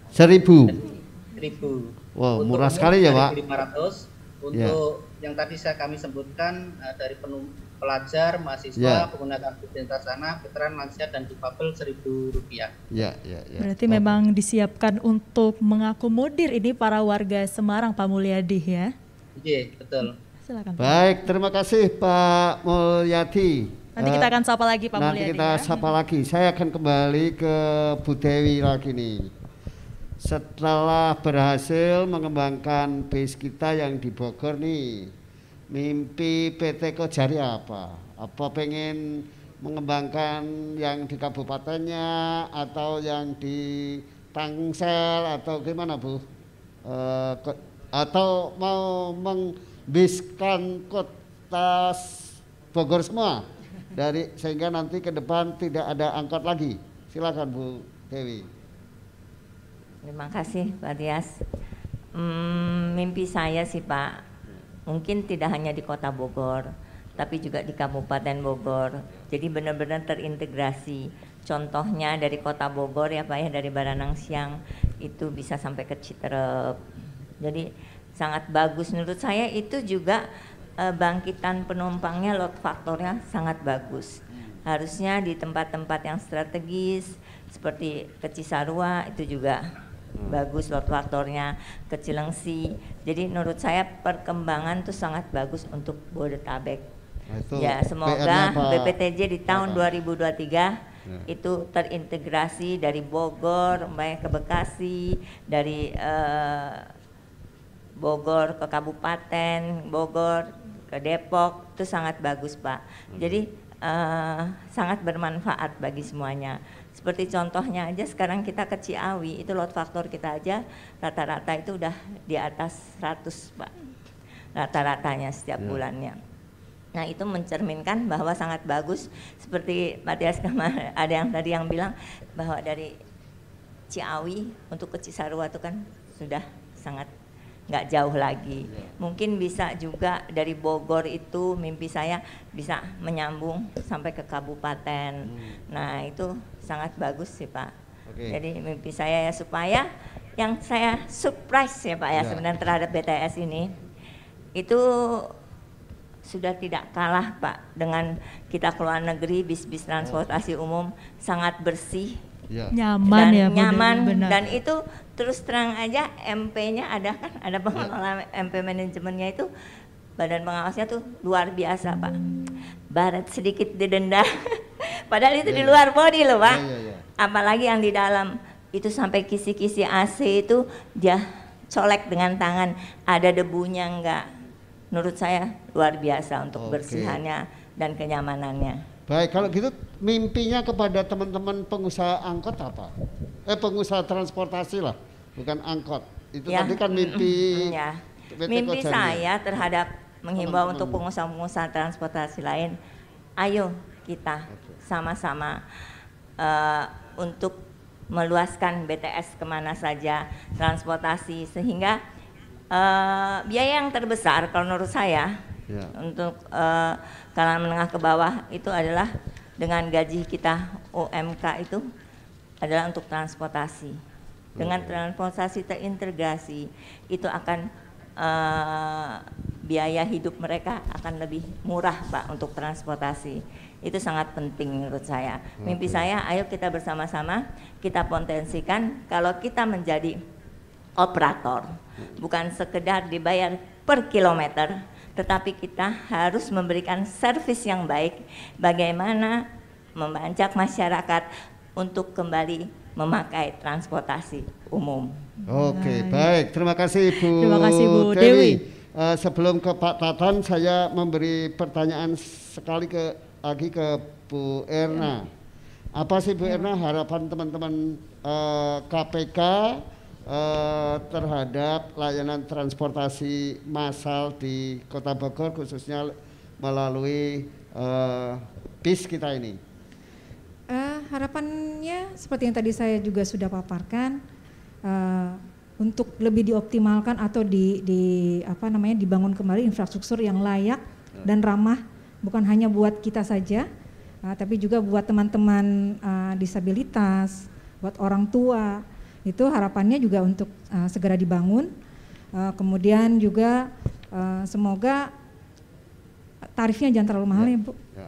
1.000. ribu. Wow, Untuk murah umum sekali ya, Pak. 1.500. Untuk yang tadi kami sebutkan dari pelajar, mahasiswa, pengguna aktivitas sana, veteran, lansia, dan difabel Rp1.000. Ya. Berarti memang disiapkan untuk mengakomodir ini para warga Semarang, Pak Mulyadi ya? Iya, betul. Silakan. Baik, terima kasih Pak Mulyadi. Nanti kita akan sapa lagi Pak Mulyadi. Nanti kita sapa lagi. Saya akan kembali ke Bu Dewi lagi nih. Setelah berhasil mengembangkan base kita yang di Bogor nih, mimpi PT Kojari apa? Apa pengen mengembangkan yang di kabupatennya atau yang di Tangsel atau gimana Bu? Atau mau membiskan kota Bogor semua sehingga nanti ke depan tidak ada angkot lagi? Silakan Bu Dewi. Terima kasih Pak Dias. Mimpi saya sih Pak, mungkin tidak hanya di Kota Bogor, tapi juga di Kabupaten Bogor. Jadi benar-benar terintegrasi. Contohnya dari Kota Bogor ya Pak ya, dari Baranang Siang itu bisa sampai ke Citerep. Jadi sangat bagus menurut saya, itu juga bangkitan penumpangnya, load faktornya sangat bagus. Harusnya di tempat-tempat yang strategis seperti ke Cisarua itu juga bagus load faktornya, ke Cilengsi. Jadi menurut saya perkembangan itu sangat bagus untuk Bodetabek. Ya, semoga BPTJ di tahun 2023 itu terintegrasi dari Bogor ke Bekasi, dari Bogor ke Kabupaten Bogor ke Depok, itu sangat bagus Pak. Jadi sangat bermanfaat bagi semuanya. Seperti contohnya aja sekarang kita ke Ciawi, itu load faktor kita aja rata-rata itu udah di atas 100 Pak, rata-ratanya setiap bulannya. Nah itu mencerminkan bahwa sangat bagus. Seperti Pak Tias kemarin ada yang tadi yang bilang bahwa dari Ciawi untuk ke Cisarua itu kan sudah sangat nggak jauh lagi. Mungkin bisa juga dari Bogor itu mimpi saya bisa menyambung sampai ke kabupaten. Nah itu sangat bagus sih Pak. Jadi mimpi saya ya supaya yang saya surprise ya Pak ya sebenarnya terhadap BTS ini itu sudah tidak kalah Pak dengan kita ke luar negeri, bis-bis transportasi umum sangat bersih. Nyaman dan ya nyaman benar. Dan itu terus terang aja MP-nya ada kan, ada pengelola MP manajemennya itu, badan pengawasnya tuh luar biasa Pak. Barat sedikit didenda padahal itu di luar body loh Pak. Apalagi yang di dalam itu sampai kisi-kisi AC itu dia colek dengan tangan, ada debunya enggak. Menurut saya luar biasa untuk bersihannya dan kenyamanannya. Baik, kalau gitu mimpinya kepada teman-teman pengusaha angkot apa? Pengusaha transportasi lah, bukan angkot. Itu tadi kan mimpi. Mimpi saya terhadap menghimbau untuk pengusaha-pengusaha transportasi lain, ayo kita sama-sama untuk meluaskan BTS kemana saja transportasi, sehingga biaya yang terbesar kalau menurut saya untuk kalangan menengah ke bawah itu adalah dengan gaji kita UMK itu adalah untuk transportasi. Dengan transportasi terintegrasi itu akan biaya hidup mereka akan lebih murah Pak untuk transportasi. Itu sangat penting menurut saya. Mimpi saya, ayo kita bersama-sama kita potensikan kalau kita menjadi operator, bukan sekedar dibayar per kilometer, tetapi kita harus memberikan servis yang baik, bagaimana mengajak masyarakat untuk kembali memakai transportasi umum. Oke, baik. Terima kasih Bu, Bu Dewi. Sebelum ke Pak Tatan, saya memberi pertanyaan lagi ke Bu Erna. Apa sih Bu Erna harapan teman-teman KPK terhadap layanan transportasi massal di Kota Bogor, khususnya melalui bis kita ini? Harapannya seperti yang tadi saya juga sudah paparkan, untuk lebih dioptimalkan atau dibangun kembali infrastruktur yang layak dan ramah, bukan hanya buat kita saja, tapi juga buat teman-teman disabilitas, buat orang tua, Itu harapannya juga untuk segera dibangun. Kemudian juga semoga tarifnya jangan terlalu mahal ya Bu. Ya.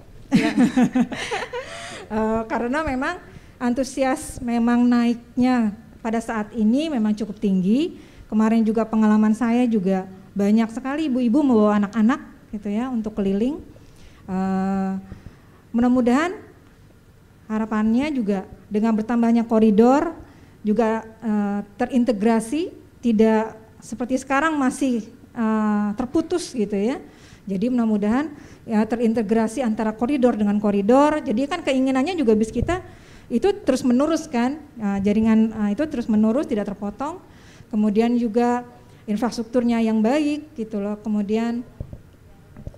Karena memang antusias memang naiknya pada saat ini memang cukup tinggi. Kemarin juga pengalaman saya juga banyak sekali ibu-ibu membawa anak-anak gitu ya untuk keliling. Mudah-mudahan harapannya juga dengan bertambahnya koridor juga terintegrasi, tidak seperti sekarang masih terputus gitu ya. Jadi mudah-mudahan ya terintegrasi antara koridor dengan koridor. Jadi kan keinginannya juga bis kita itu terus menerus kan, jaringan itu terus menerus tidak terpotong. Kemudian juga infrastrukturnya yang baik gitu loh. Kemudian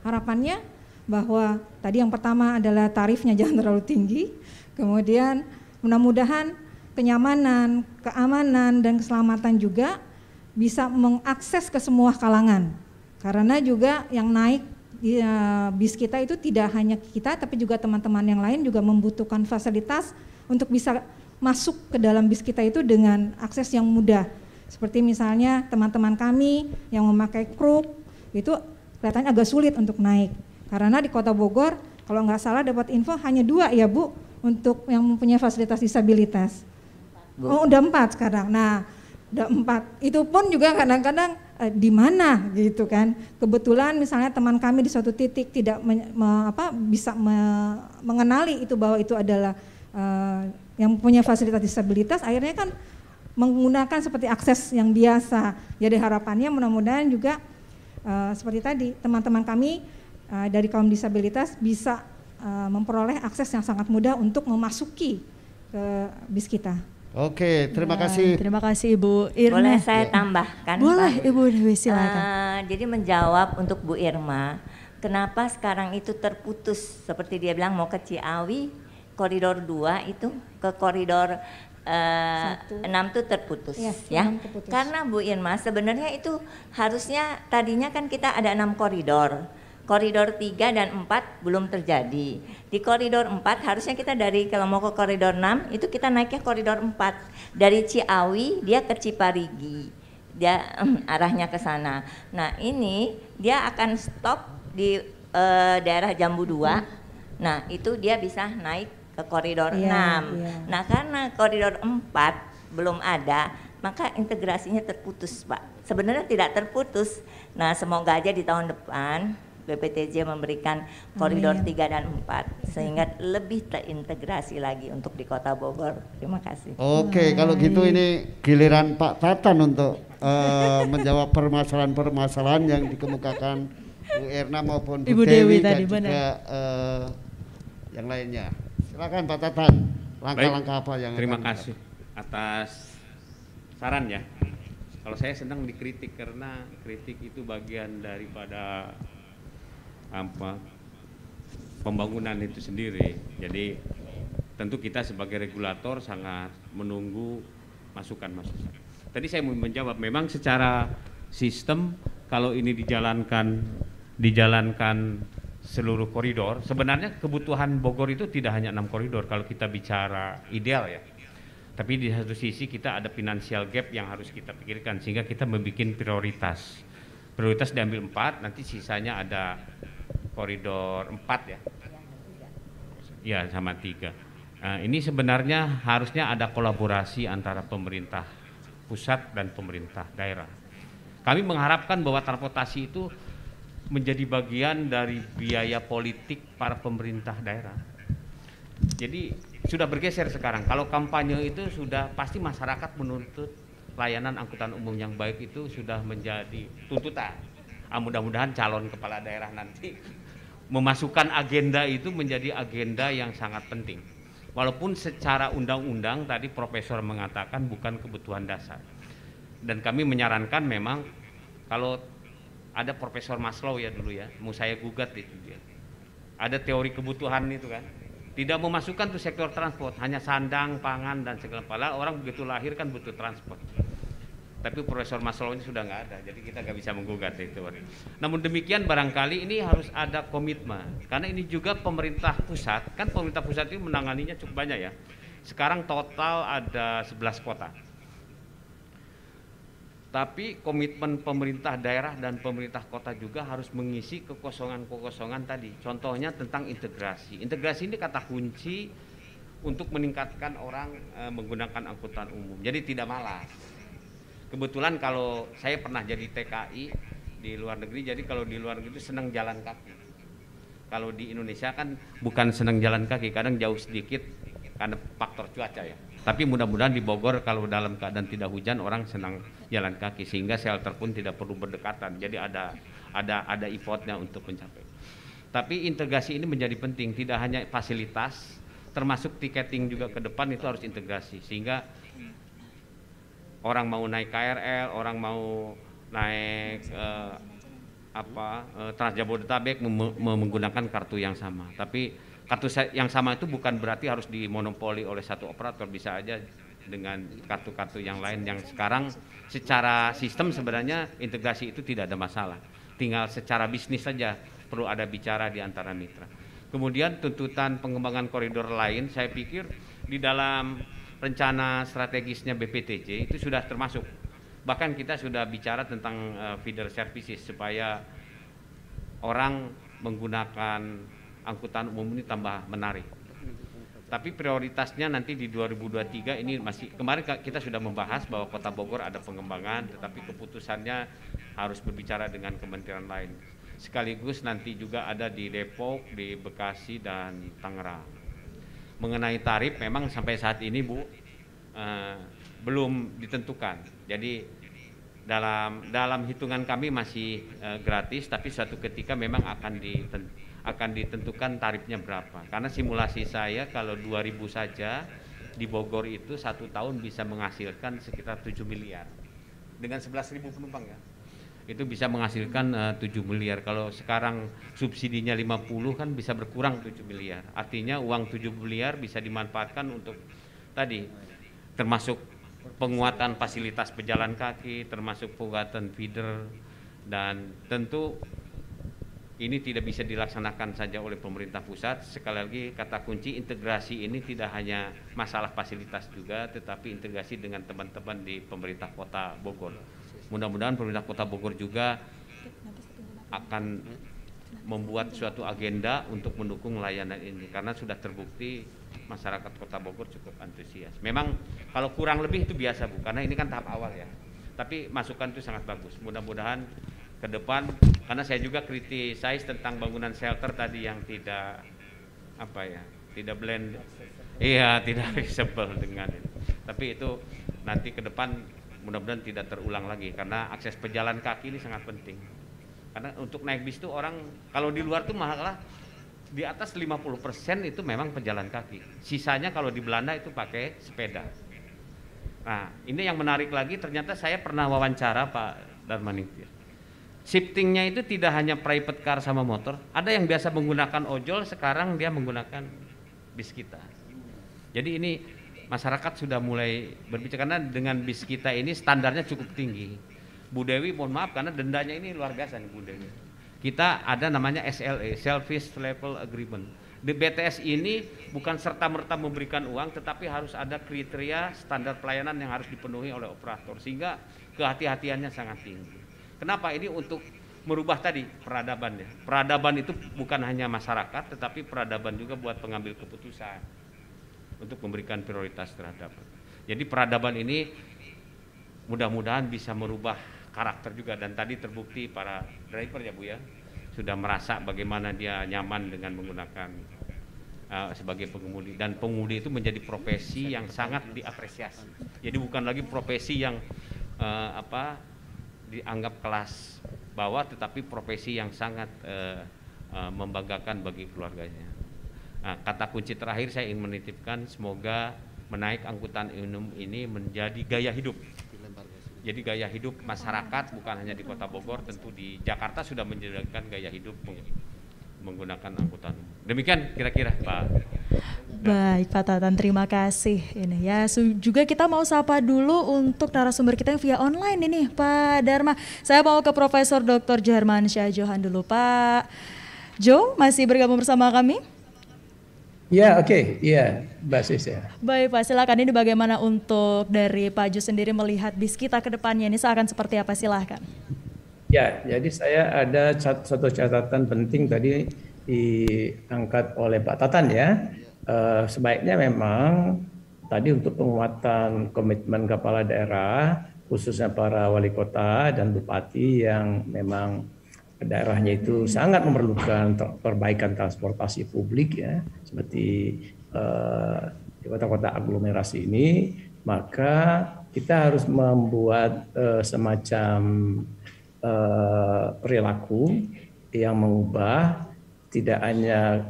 harapannya bahwa tadi yang pertama adalah tarifnya jangan terlalu tinggi. Kemudian mudah-mudahan kenyamanan, keamanan dan keselamatan juga bisa mengakses ke semua kalangan. Karena juga yang naik di bis kita itu tidak hanya kita tapi juga teman-teman yang lain juga membutuhkan fasilitas untuk bisa masuk ke dalam bis kita itu dengan akses yang mudah. Seperti misalnya teman-teman kami yang memakai kruk itu kelihatannya agak sulit untuk naik. Karena di Kota Bogor kalau nggak salah dapat info hanya 2 ya Bu untuk yang mempunyai fasilitas disabilitas. Oh udah 4 sekarang. Nah udah 4 itu pun juga kadang-kadang di mana gitu kan. Kebetulan misalnya teman kami di suatu titik tidak bisa mengenali itu bahwa itu adalah yang punya fasilitas disabilitas, akhirnya kan menggunakan seperti akses yang biasa. Jadi harapannya mudah-mudahan juga seperti tadi teman-teman kami dari kaum disabilitas bisa memperoleh akses yang sangat mudah untuk memasuki ke bis kita. Oke, terima kasih. Terima kasih Ibu Irma. Boleh saya tambahkan? Boleh Pak? Ibu Dewi, silakan. Jadi menjawab untuk Bu Irma, kenapa sekarang itu terputus seperti dia bilang mau ke Ciawi, koridor 2 itu ke koridor 6 tuh terputus ya. Terputus. Karena Bu Irma sebenarnya itu harusnya tadinya kan kita ada 6 koridor. Koridor 3 dan 4 belum terjadi. Di koridor 4 harusnya kita dari kalau mau ke koridor 6 itu kita naiknya koridor 4. Dari Ciawi dia ke Ciparigi. Dia arahnya ke sana. Nah, ini dia akan stop di daerah Jambu 2. Nah, itu dia bisa naik ke koridor 6. Nah, karena koridor 4 belum ada, maka integrasinya terputus, Pak. Sebenarnya tidak terputus. Nah, semoga aja di tahun depan BPTJ memberikan koridor 3 dan 4 sehingga lebih terintegrasi lagi untuk di Kota Bogor. Terima kasih. Oke, kalau gitu ini giliran Pak Tatan untuk menjawab permasalahan-permasalahan yang dikemukakan Bu Erna maupun Bu Dewi dan juga yang lainnya. Silakan Pak Tatan, langkah-langkah apa yang terima kasih atas saran ya. Kalau saya senang dikritik karena kritik itu bagian daripada pembangunan itu sendiri. Jadi tentu kita sebagai regulator sangat menunggu masukan-masukan. Tadi saya mau menjawab, memang secara sistem kalau ini dijalankan seluruh koridor, sebenarnya kebutuhan Bogor itu tidak hanya 6 koridor kalau kita bicara ideal ya. Tapi di satu sisi kita ada financial gap yang harus kita pikirkan sehingga kita membuat prioritas. Prioritas diambil 4, nanti sisanya ada koridor 4 ya. Ya sama 3. Nah, ini sebenarnya harusnya ada kolaborasi antara pemerintah pusat dan pemerintah daerah. Kami mengharapkan bahwa transportasi itu menjadi bagian dari biaya politik para pemerintah daerah. Jadi sudah bergeser sekarang. Kalau kampanye itu sudah pasti masyarakat menuntut layanan angkutan umum yang baik itu sudah menjadi tuntutan. Mudah-mudahan calon kepala daerah nanti memasukkan agenda itu menjadi agenda yang sangat penting. Walaupun secara undang-undang tadi Profesor mengatakan bukan kebutuhan dasar. Dan kami menyarankan memang kalau ada Profesor Maslow ya dulu ya, mau saya gugat itu dia. Ada teori kebutuhan itu kan. Tidak memasukkan tuh sektor transport, hanya sandang, pangan dan segala macam. Orang begitu lahir kan butuh transport. Tapi Profesor Maslow ini sudah nggak ada, jadi kita nggak bisa menggugat itu. Namun demikian barangkali ini harus ada komitmen, karena ini juga pemerintah pusat, kan pemerintah pusat itu menanganinya cukup banyak ya. Sekarang total ada 11 kota. Tapi komitmen pemerintah daerah dan pemerintah kota juga harus mengisi kekosongan-kekosongan tadi. Contohnya tentang integrasi. Integrasi ini kata kunci untuk meningkatkan orang menggunakan angkutan umum. Jadi tidak malas. Kebetulan kalau saya pernah jadi TKI di luar negeri, jadi kalau di luar negeri itu senang jalan kaki. Kalau di Indonesia kan bukan senang jalan kaki, kadang jauh sedikit karena faktor cuaca ya. Tapi mudah-mudahan di Bogor kalau dalam keadaan tidak hujan orang senang jalan kaki sehingga shelter pun tidak perlu berdekatan. Jadi ada effortnya untuk mencapai. Tapi integrasi ini menjadi penting, tidak hanya fasilitas, termasuk tiketing juga ke depan itu harus integrasi sehingga orang mau naik KRL, orang mau naik Trans Jabodetabek menggunakan kartu yang sama. Tapi kartu yang sama itu bukan berarti harus dimonopoli oleh satu operator, bisa aja dengan kartu-kartu yang lain yang sekarang secara sistem sebenarnya integrasi itu tidak ada masalah. Tinggal secara bisnis saja perlu ada bicara di antara mitra. Kemudian tuntutan pengembangan koridor lain saya pikir di dalam rencana strategisnya BPTJ itu sudah termasuk. Bahkan kita sudah bicara tentang feeder services supaya orang menggunakan angkutan umum ini tambah menarik. Tapi prioritasnya nanti di 2023 ini masih, kemarin kita sudah membahas bahwa Kota Bogor ada pengembangan, tetapi keputusannya harus berbicara dengan kementerian lain. Sekaligus nanti juga ada di Depok, di Bekasi dan Tangerang. Mengenai tarif memang sampai saat ini Bu belum ditentukan. Jadi dalam hitungan kami masih gratis, tapi suatu ketika memang akan ditentukan tarifnya berapa. Karena simulasi saya kalau 2000 saja di Bogor itu 1 tahun bisa menghasilkan sekitar 7 miliar. Dengan 11.000 penumpang ya. Itu bisa menghasilkan 7 miliar. Kalau sekarang subsidinya 50 kan bisa berkurang 7 miliar. Artinya uang 7 miliar bisa dimanfaatkan untuk tadi termasuk penguatan fasilitas pejalan kaki, termasuk penguatan feeder, dan tentu ini tidak bisa dilaksanakan saja oleh pemerintah pusat. Sekali lagi kata kunci integrasi ini tidak hanya masalah fasilitas juga, tetapi integrasi dengan teman-teman di pemerintah kota Bogor. Mudah-mudahan pemerintah kota Bogor juga akan membuat suatu agenda untuk mendukung layanan ini, karena sudah terbukti masyarakat kota Bogor cukup antusias. Memang kalau kurang lebih itu biasa Bu, karena ini kan tahap awal ya. Tapi masukan itu sangat bagus. Mudah-mudahan ke depan, karena saya juga criticize tentang bangunan shelter tadi yang tidak tidak blend, tidak visible dengan ini. Tapi itu nanti ke depan mudah-mudahan tidak terulang lagi, karena akses pejalan kaki ini sangat penting. Karena untuk naik bis itu orang kalau di luar tuh malah di atas 50% itu memang pejalan kaki. Sisanya kalau di Belanda itu pakai sepeda. Nah ini yang menarik lagi, ternyata saya pernah wawancara Pak Darmaning. Shiftingnya itu tidak hanya private car sama motor, ada yang biasa menggunakan ojol, sekarang dia menggunakan bis kita. Jadi ini masyarakat sudah mulai berbicara, karena dengan bis kita ini standarnya cukup tinggi. Bu Dewi mohon maaf karena dendanya ini luar biasa nih Bu Dewi. Kita ada namanya SLA, Service Level Agreement. Di BTS ini bukan serta-merta memberikan uang, tetapi harus ada kriteria standar pelayanan yang harus dipenuhi oleh operator, sehingga kehati-hatiannya sangat tinggi. Kenapa? Ini untuk merubah tadi peradaban ya. Peradaban itu bukan hanya masyarakat, tetapi peradaban juga buat pengambil keputusan untuk memberikan prioritas terhadap. Jadi peradaban ini mudah-mudahan bisa merubah karakter juga, dan tadi terbukti para driver ya Bu ya sudah merasa bagaimana dia nyaman dengan menggunakan sebagai pengemudi, dan pengemudi itu menjadi profesi yang sangat diapresiasi. Jadi bukan lagi profesi yang dianggap kelas bawah, tetapi profesi yang sangat membanggakan bagi keluarganya. Nah, kata kunci terakhir saya ingin menitipkan, semoga menaik angkutan umum ini menjadi gaya hidup. Jadi gaya hidup masyarakat bukan hanya di Kota Bogor, tentu di Jakarta sudah menjadikan gaya hidup menggunakan angkutan umum. Demikian kira-kira Pak. Baik Pak Tatan, terima kasih. Ini ya juga kita mau sapa dulu untuk narasumber kita yang via online ini Pak Dharma. Saya mau ke Profesor Dr. Johermansyah Johan dulu. Pak Jo masih bergabung bersama kami? Ya, oke. Iya, basis ya. Baik Pak, silakan. Ini bagaimana untuk dari Pak Ju sendiri melihat BIS kita ke depannya ini akan seperti apa, silahkan. Ya, jadi saya ada satu catatan penting tadi diangkat oleh Pak Tatan ya. Sebaiknya memang tadi untuk penguatan komitmen kepala daerah, khususnya para wali kota dan bupati yang memang daerahnya itu sangat memerlukan perbaikan transportasi publik ya, seperti di kota-kota aglomerasi ini, maka kita harus membuat semacam perilaku yang mengubah tidak hanya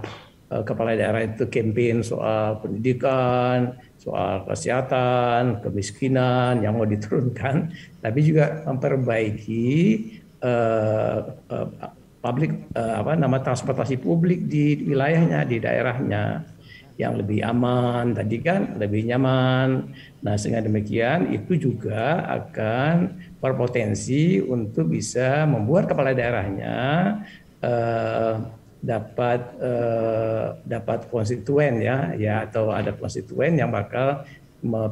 kepala daerah itu campaign soal pendidikan, soal kesehatan, kemiskinan yang mau diturunkan, tapi juga memperbaiki transportasi publik di wilayahnya, di daerahnya yang lebih aman, tadi kan lebih nyaman. Nah, sehingga demikian itu juga akan berpotensi untuk bisa membuat kepala daerahnya dapat konstituen ya atau ada konstituen yang bakal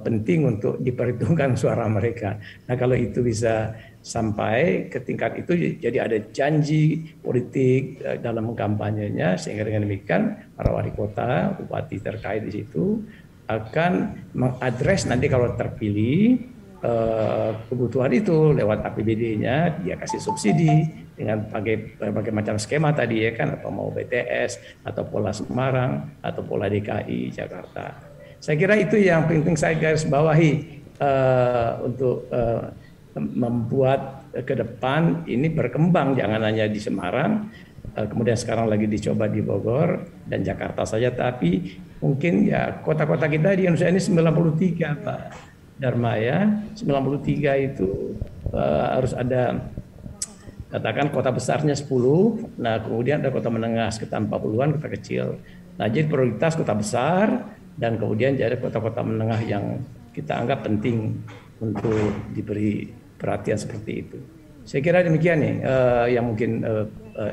penting untuk diperhitungkan suara mereka. Nah, kalau itu bisa sampai ke tingkat itu, jadi ada janji politik dalam kampanyenya, sehingga dengan demikian para wali kota, bupati terkait di situ akan mengadres nanti kalau terpilih kebutuhan itu lewat APBD-nya, dia kasih subsidi dengan berbagai macam skema tadi ya kan, atau mau BTS atau pola Semarang atau pola DKI Jakarta. Saya kira itu yang penting saya garis bawahi untuk membuat ke depan ini berkembang, jangan hanya di Semarang, kemudian sekarang lagi dicoba di Bogor dan Jakarta saja, tapi mungkin ya kota-kota kita di Indonesia ini 93 Pak Dharma ya, 93 itu harus ada, katakan kota besarnya 10, nah kemudian ada kota menengah sekitar 40-an, kota kecil. Nah jadi prioritas kota besar dan kemudian jadi kota-kota menengah yang kita anggap penting untuk diberi perhatian seperti itu. Saya kira demikian nih yang mungkin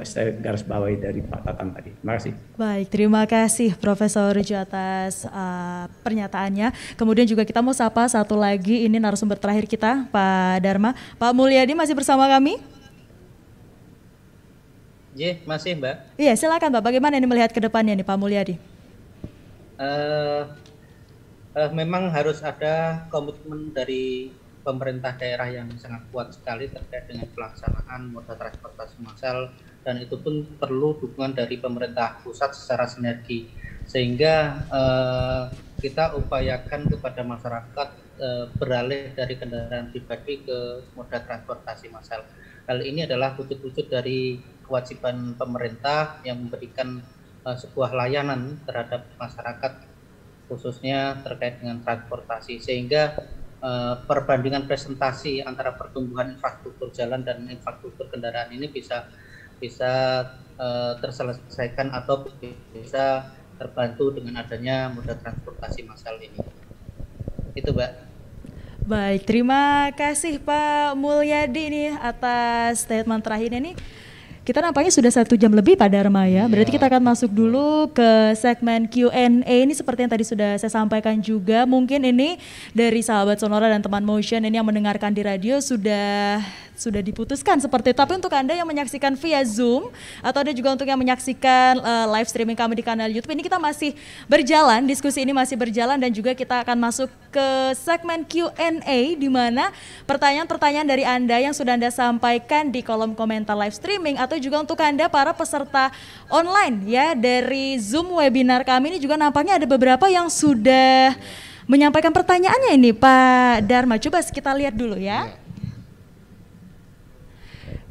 saya garis bawahi dari Pak Tatan tadi. Terima kasih. Baik, terima kasih Profesor Ju atas pernyataannya. Kemudian juga kita mau sapa satu lagi, ini narasumber terakhir kita, Pak Dharma. Pak Mulyadi masih bersama kami? Iya, masih Mbak. Iya, silakan Pak. Bagaimana ini melihat ke depannya nih Pak Mulyadi? Memang harus ada komitmen dari pemerintah daerah yang sangat kuat sekali terkait dengan pelaksanaan moda transportasi massal, dan itu pun perlu dukungan dari pemerintah pusat secara sinergi, sehingga kita upayakan kepada masyarakat beralih dari kendaraan pribadi ke moda transportasi massal. Hal ini adalah wujud-wujud dari kewajiban pemerintah yang memberikan sebuah layanan terhadap masyarakat, khususnya terkait dengan transportasi, sehingga perbandingan presentasi antara pertumbuhan infrastruktur jalan dan infrastruktur kendaraan ini bisa terselesaikan atau bisa terbantu dengan adanya moda transportasi massal ini. Itu Mbak. Baik, terima kasih Pak Mulyadi nih atas statement terakhirnya nih. Kita nampaknya sudah 1 jam lebih Pak Dharma ya. Berarti kita akan masuk dulu ke segmen Q&A. Ini seperti yang tadi sudah saya sampaikan juga. Mungkin ini dari sahabat Sonora dan teman Motion ini yang mendengarkan di radio sudah diputuskan seperti itu. Tapi untuk Anda yang menyaksikan via Zoom atau ada juga untuk yang menyaksikan live streaming kami di kanal YouTube, ini kita masih berjalan, diskusi ini masih berjalan, dan juga kita akan masuk ke segmen Q&A di mana pertanyaan-pertanyaan dari Anda yang sudah Anda sampaikan di kolom komentar live streaming atau juga untuk Anda para peserta online ya dari Zoom webinar kami ini juga nampaknya ada beberapa yang sudah menyampaikan pertanyaannya ini Pak Dharma. Coba kita lihat dulu ya.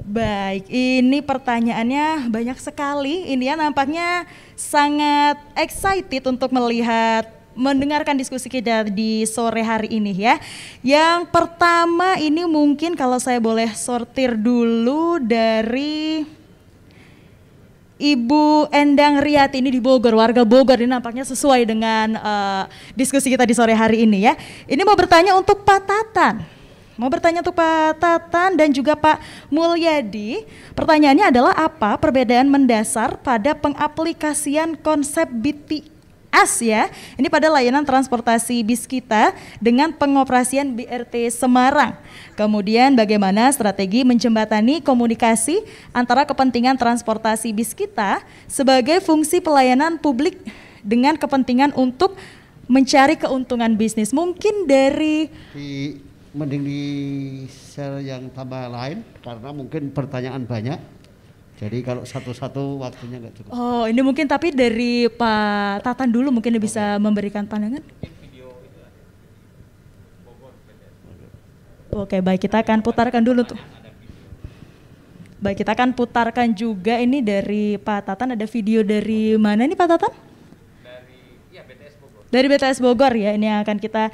Baik, ini pertanyaannya banyak sekali. Ini ya nampaknya sangat excited untuk mendengarkan diskusi kita di sore hari ini ya. Yang pertama ini mungkin kalau saya boleh sortir dulu dari Ibu Endang Riyati ini di Bogor, warga Bogor, ini nampaknya sesuai dengan diskusi kita di sore hari ini ya. Ini mau bertanya untuk Pak Tatan. Dan juga Pak Mulyadi. Pertanyaannya adalah apa perbedaan mendasar pada pengaplikasian konsep AS ya. Ini pada layanan transportasi bis kita dengan pengoperasian BRT Semarang. Kemudian bagaimana strategi menjembatani komunikasi antara kepentingan transportasi bis kita sebagai fungsi pelayanan publik dengan kepentingan untuk mencari keuntungan bisnis. Mungkin dari mending di share yang tambah lain karena mungkin pertanyaan banyak. Jadi kalau satu-satu waktunya nggak cukup. Oh, ini mungkin tapi dari Pak Tatan dulu mungkin bisa memberikan pandangan. Oke, baik, kita akan putarkan dulu tuh. Baik, kita akan putarkan juga ini dari Pak Tatan. Ada video dari mana nih Pak Tatan? BTS Bogor. Dari BTS Bogor ya, ini yang akan kita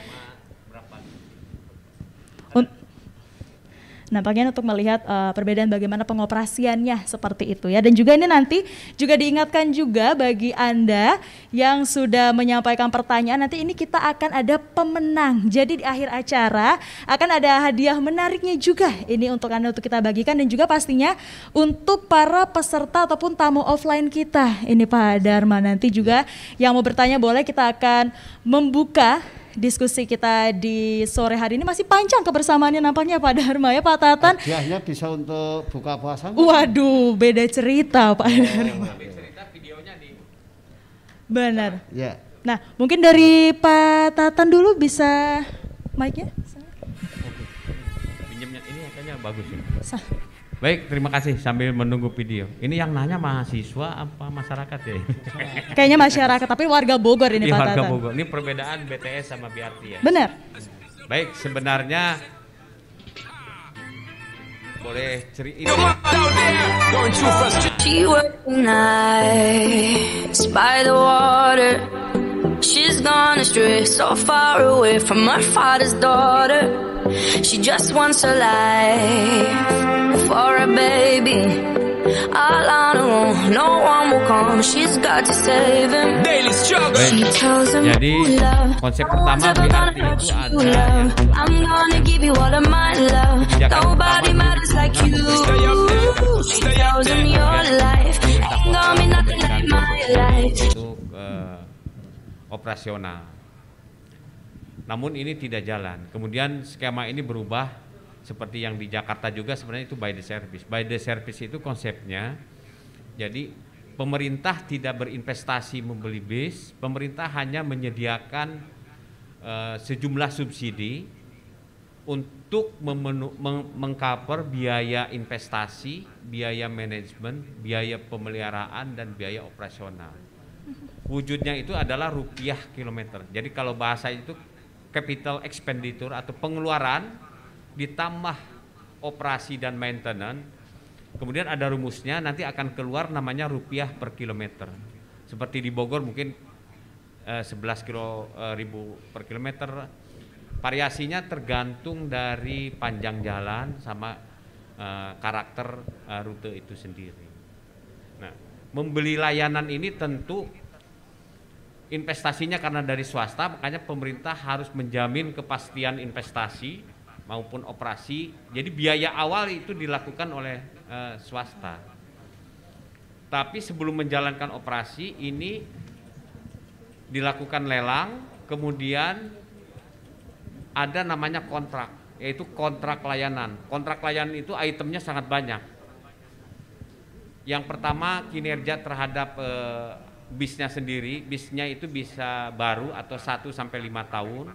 nampaknya untuk melihat perbedaan bagaimana pengoperasiannya seperti itu ya. Dan juga ini nanti juga diingatkan juga bagi Anda yang sudah menyampaikan pertanyaan, nanti ini kita akan ada pemenang. Jadi di akhir acara akan ada hadiah menariknya juga ini untuk Anda untuk kita bagikan, dan juga pastinya untuk para peserta ataupun tamu offline kita. Ini Pak Dharma, nanti juga yang mau bertanya boleh, kita akan membuka diskusi kita di sore hari ini. Masih panjang kebersamaannya nampaknya Pak Dharma ya Pak Tatan. Hadiahnya bisa untuk buka puasa. Waduh, beda cerita Pak Dharma. Cerita videonya nih. Benar. Ya. Nah, mungkin dari Pak Tatan dulu bisa mic-nya. Pinjamnya ini kayaknya bagus ini. Baik, terima kasih sambil menunggu video. Ini yang nanya mahasiswa apa masyarakat ya? Kayaknya masyarakat, tapi warga Bogor ini Pak warga Tatan. Bogor. Ini perbedaan BTS sama BRT ya? Benar. Baik, sebenarnya boleh cerita. She worked nights by the water. She's gone astray, so far away from her father's daughter. She just wants a life for a baby. All on her own, no one will come. She's got to save him. Daily struggle. Jadi konsep pertama BRT itu ada I'm gonna give you all of my love. Nobody matters like you. She tells him your life ain't gonna be nothing like my life. Untuk operasional. Namun ini tidak jalan. Kemudian skema ini berubah seperti yang di Jakarta juga, sebenarnya itu by the service. By the service itu konsepnya, jadi pemerintah tidak berinvestasi membeli bis, pemerintah hanya menyediakan sejumlah subsidi untuk mengcover biaya investasi, biaya manajemen, biaya pemeliharaan, dan biaya operasional. Wujudnya itu adalah rupiah kilometer. Jadi kalau bahasa itu capital expenditure atau pengeluaran ditambah operasi dan maintenance. Kemudian ada rumusnya, nanti akan keluar namanya rupiah per kilometer. Seperti di Bogor mungkin 11.000 per kilometer. Variasinya tergantung dari panjang jalan sama karakter rute itu sendiri. Nah, membeli layanan ini tentu investasinya karena dari swasta, makanya pemerintah harus menjamin kepastian investasi maupun operasi. Jadi biaya awal itu dilakukan oleh swasta. Tapi sebelum menjalankan operasi ini dilakukan lelang, kemudian ada namanya kontrak, yaitu kontrak layanan. Kontrak layanan itu itemnya sangat banyak. Yang pertama kinerja terhadap bisnya sendiri, bisnya itu bisa baru atau 1 sampai 5 tahun.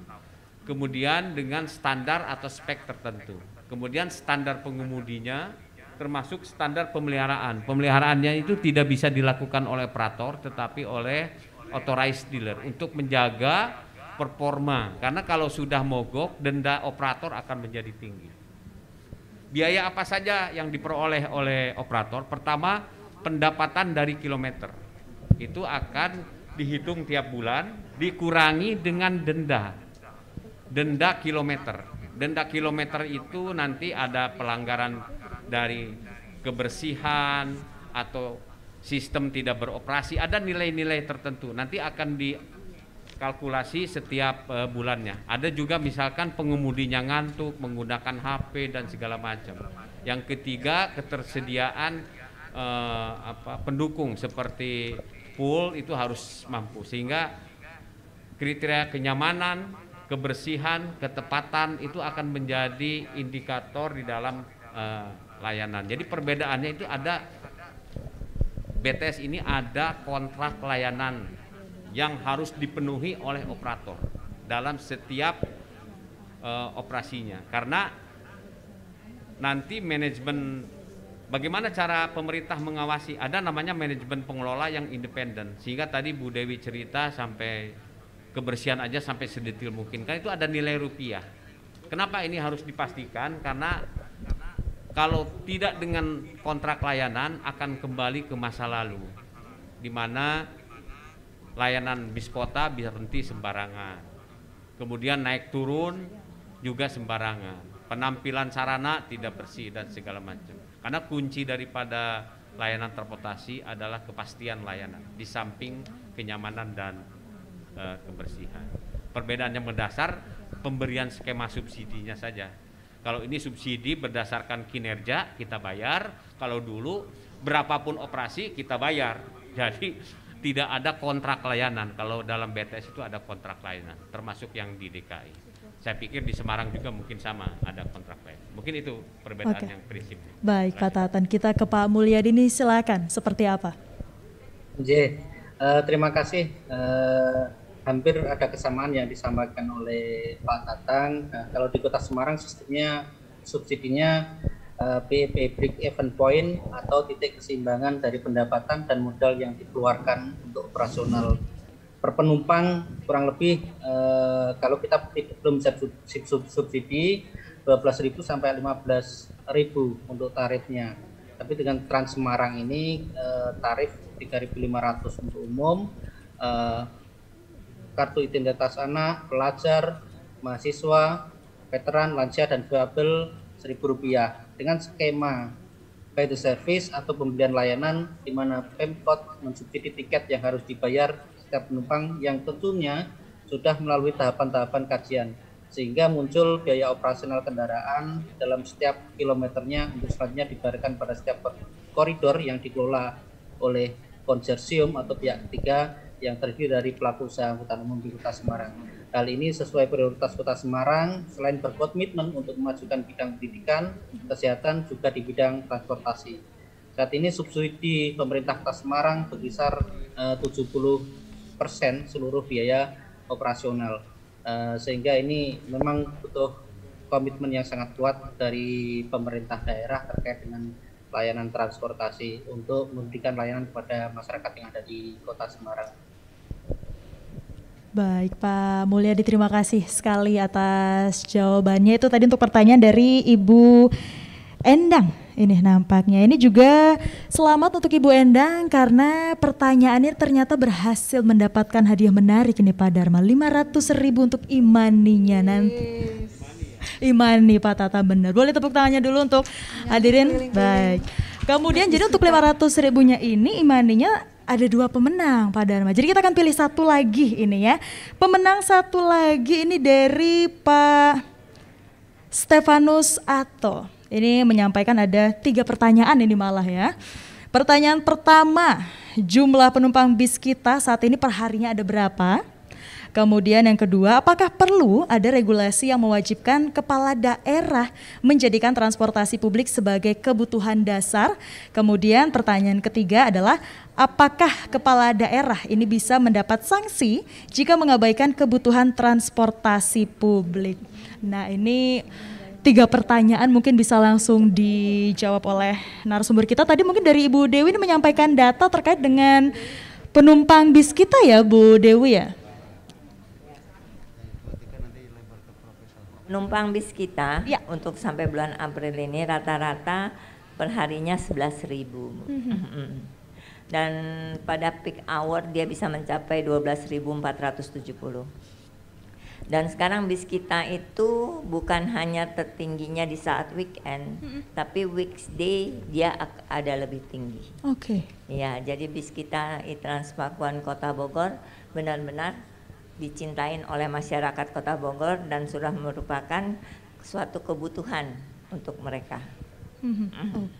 Kemudian dengan standar atau spek tertentu. Kemudian standar pengemudinya termasuk standar pemeliharaan. Pemeliharaannya itu tidak bisa dilakukan oleh operator tetapi oleh authorized dealer untuk menjaga performa. Karena kalau sudah mogok, denda operator akan menjadi tinggi. Biaya apa saja yang diperoleh oleh operator? Pertama, pendapatan dari kilometer. Itu akan dihitung tiap bulan, dikurangi dengan denda kilometer. Denda kilometer itu nanti ada pelanggaran dari kebersihan atau sistem tidak beroperasi, ada nilai-nilai tertentu, nanti akan dikalkulasi setiap bulannya. Ada juga misalkan pengemudinya ngantuk, menggunakan HP dan segala macam. Yang ketiga, ketersediaan pendukung seperti pool itu harus mampu, sehingga kriteria kenyamanan, kebersihan, ketepatan itu akan menjadi indikator di dalam layanan. Jadi perbedaannya itu ada, BTS ini ada kontrak layanan yang harus dipenuhi oleh operator dalam setiap operasinya. Karena nanti manajemen, bagaimana cara pemerintah mengawasi, ada namanya manajemen pengelola yang independen. Sehingga tadi Bu Dewi cerita sampai kebersihan aja sampai sedetil mungkin, kan itu ada nilai rupiah. Kenapa ini harus dipastikan? Karena kalau tidak dengan kontrak layanan akan kembali ke masa lalu, di mana layanan bis kota bisa berhenti sembarangan, kemudian naik turun juga sembarangan, penampilan sarana tidak bersih dan segala macam. Karena kunci daripada layanan transportasi adalah kepastian layanan, di samping kenyamanan dan kebersihan. Perbedaan yang mendasar pemberian skema subsidinya saja. Kalau ini subsidi berdasarkan kinerja kita bayar, kalau dulu berapapun operasi kita bayar. Jadi tidak ada kontrak layanan. Kalau dalam BTS itu ada kontrak layanan, termasuk yang di DKI. Saya pikir di Semarang juga mungkin sama, ada kontrak layanan. Mungkin itu perbedaan yang prinsipnya. Baik, Pak Tatan, kita ke Pak Mulyadi ini, silakan. Seperti apa? Terima kasih. Hampir ada kesamaan yang disampaikan oleh Pak Tatang. Kalau di Kota Semarang sistemnya subsidinya BEP, break even point, atau titik keseimbangan dari pendapatan dan modal yang dikeluarkan untuk operasional. Per penumpang kurang lebih kalau kita belum bisa subsidi 12.000 sampai 15.000 untuk tarifnya. Tapi dengan Trans Semarang ini tarif 3.500 untuk umum, kartu identitas anak, pelajar, mahasiswa, veteran, lansia, dan difabel Rp1.000 dengan skema by the service atau pembelian layanan, di mana Pemkot mensubsidi tiket yang harus dibayar setiap penumpang yang tentunya sudah melalui tahapan-tahapan kajian, sehingga muncul biaya operasional kendaraan dalam setiap kilometernya untuk selanjutnya dibayarkan pada setiap koridor yang dikelola oleh konsorsium atau pihak ketiga yang terdiri dari pelaku usaha angkutan umum di Kota Semarang. Hal ini sesuai prioritas Kota Semarang, selain berkomitmen untuk memajukan bidang pendidikan, kesehatan, juga di bidang transportasi. Saat ini subsidi pemerintah Kota Semarang berkisar 70% seluruh biaya operasional. Sehingga ini memang butuh komitmen yang sangat kuat dari pemerintah daerah terkait dengan layanan transportasi untuk memberikan layanan kepada masyarakat yang ada di Kota Semarang. Baik, Pak Mulyadi, terima kasih sekali atas jawabannya. Itu tadi untuk pertanyaan dari Ibu Endang. Ini nampaknya. Ini juga selamat untuk Ibu Endang karena pertanyaannya ternyata berhasil mendapatkan hadiah menarik ini Pak Dharma. 500.000 untuk imaninya nanti. Imani Pak Tata, benar. Boleh tepuk tangannya dulu untuk hadirin. Baik. Kemudian jadi untuk 500.000-nya ini imaninya ada 2 pemenang Pak Dharma. Jadi kita akan pilih satu lagi ini ya. Pemenang satu lagi ini dari Pak Stefanus Ato. Ini menyampaikan ada 3 pertanyaan ini malah ya. Pertanyaan pertama, jumlah penumpang bis kita saat ini per harinya ada berapa? Kemudian yang kedua, apakah perlu ada regulasi yang mewajibkan kepala daerah menjadikan transportasi publik sebagai kebutuhan dasar? Kemudian pertanyaan ketiga adalah, apakah kepala daerah ini bisa mendapat sanksi jika mengabaikan kebutuhan transportasi publik? Nah, ini 3 pertanyaan mungkin bisa langsung dijawab oleh narasumber kita. Tadi mungkin dari Ibu Dewi ini menyampaikan data terkait dengan penumpang bis kita ya Bu Dewi ya? Penumpang bis kita ya, untuk sampai bulan April ini rata-rata perharinya 11.000. Dan pada peak hour dia bisa mencapai 12.470. Dan sekarang bis kita itu bukan hanya tertingginya di saat weekend, tapi weekday dia ada lebih tinggi. Oke. Ya, jadi bis kita Trans Pakuan Kota Bogor benar-benar dicintain oleh masyarakat Kota Bogor dan sudah merupakan suatu kebutuhan untuk mereka.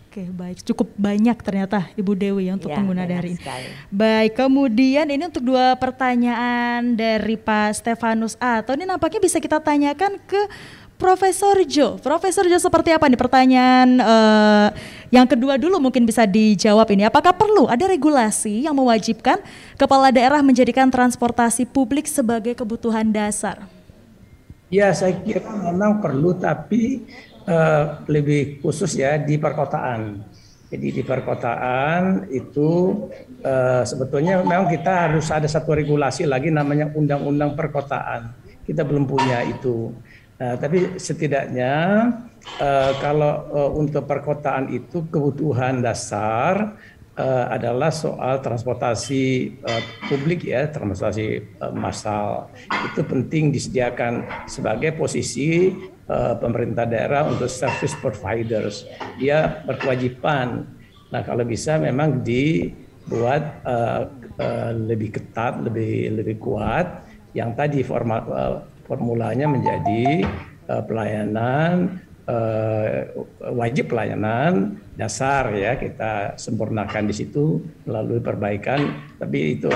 Oke, baik. Cukup banyak ternyata Ibu Dewi ya untuk Ya, pengguna banyak dari ini. sekali. Baik, kemudian ini untuk 2 pertanyaan dari Pak Stefanus Ato. Ini nampaknya bisa kita tanyakan ke Profesor Jo. Profesor Jo, seperti apa nih pertanyaan yang kedua dulu mungkin bisa dijawab ini. Apakah perlu ada regulasi yang mewajibkan kepala daerah menjadikan transportasi publik sebagai kebutuhan dasar? Ya, saya kira memang perlu, tapi lebih khusus ya di perkotaan. Jadi di perkotaan itu sebetulnya memang kita harus ada satu regulasi lagi namanya Undang-Undang Perkotaan. Kita belum punya itu. Tapi setidaknya kalau untuk perkotaan itu kebutuhan dasar adalah soal transportasi publik ya, transportasi massal. Itu penting disediakan sebagai posisi pemerintah daerah untuk service providers. Dia berkewajiban. Nah, kalau bisa memang dibuat lebih ketat, lebih kuat. Yang tadi formulanya menjadi pelayanan wajib pelayanan dasar ya, kita sempurnakan di situ melalui perbaikan, tapi itu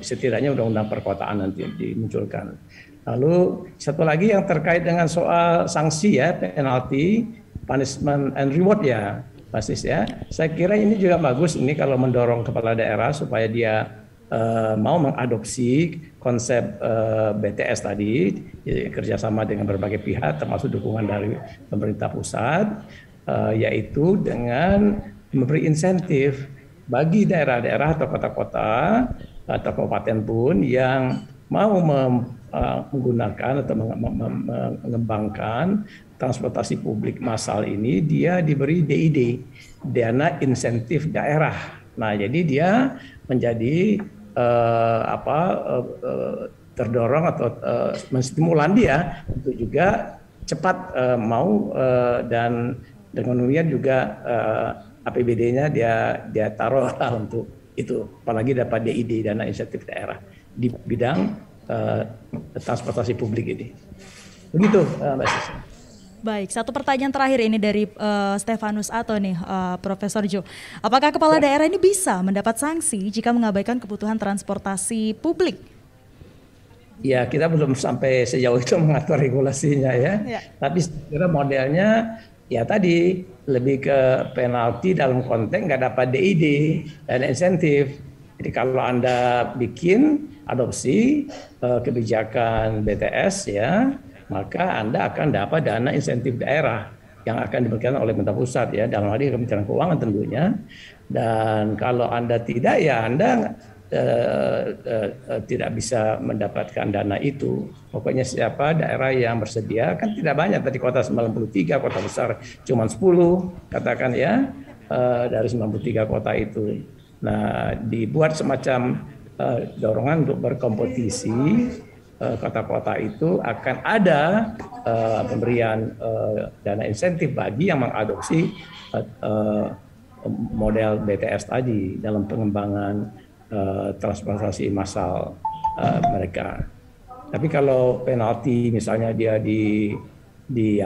setidaknya undang-undang perkotaan nanti dimunculkan. Lalu satu lagi yang terkait dengan soal sanksi ya, penalti, punishment and reward ya, basis ya. Saya kira ini juga bagus ini kalau mendorong kepala daerah supaya dia mau mengadopsi konsep BTS tadi, kerjasama dengan berbagai pihak termasuk dukungan dari pemerintah pusat, yaitu dengan memberi insentif bagi daerah-daerah atau kota-kota atau kabupaten pun yang mau menggunakan atau mengembangkan transportasi publik massal ini, dia diberi DID, dana insentif daerah. Nah, jadi dia menjadi terdorong atau menstimulan dia untuk juga cepat mau dan dengan demikian juga APBD-nya dia taruh lah untuk itu, apalagi dapat DID, dana insentif daerah di bidang transportasi publik ini. Begitu Mbak Sisi. Baik, satu pertanyaan terakhir ini dari Stefanus Ato nih, Profesor Jo. Apakah kepala daerah ini bisa mendapat sanksi jika mengabaikan kebutuhan transportasi publik? Ya, kita belum sampai sejauh itu mengatur regulasinya ya. Tapi kira modelnya ya tadi lebih ke penalti dalam konteks nggak dapat DID dan insentif. Jadi kalau Anda bikin adopsi kebijakan BTS ya, maka Anda akan dapat dana insentif daerah yang akan diberikan oleh pemerintah pusat ya, dalam hal ini Kementerian Keuangan tentunya. Dan kalau Anda tidak ya Anda tidak bisa mendapatkan dana itu. Pokoknya siapa daerah yang bersedia, kan tidak banyak, tadi kota 93, kota besar cuma 10 katakan ya, dari 93 kota itu. Nah, dibuat semacam dorongan untuk berkompetisi. Kota-kota itu akan ada pemberian dana insentif bagi yang mengadopsi model BTS tadi dalam pengembangan transportasi massal mereka. Tapi kalau penalti misalnya dia diberi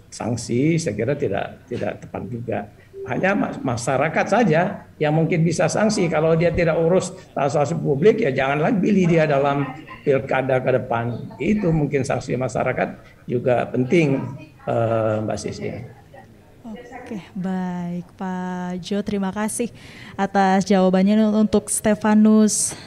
sanksi, saya kira tidak tepat juga. Hanya masyarakat saja yang mungkin bisa sanksi kalau dia tidak urus transportasi publik, ya jangan lagi pilih dia dalam pilkada ke depan. Itu mungkin sanksi masyarakat juga penting, Mbak Sisi. Oke, baik Pak Jo, terima kasih atas jawabannya untuk Stefanus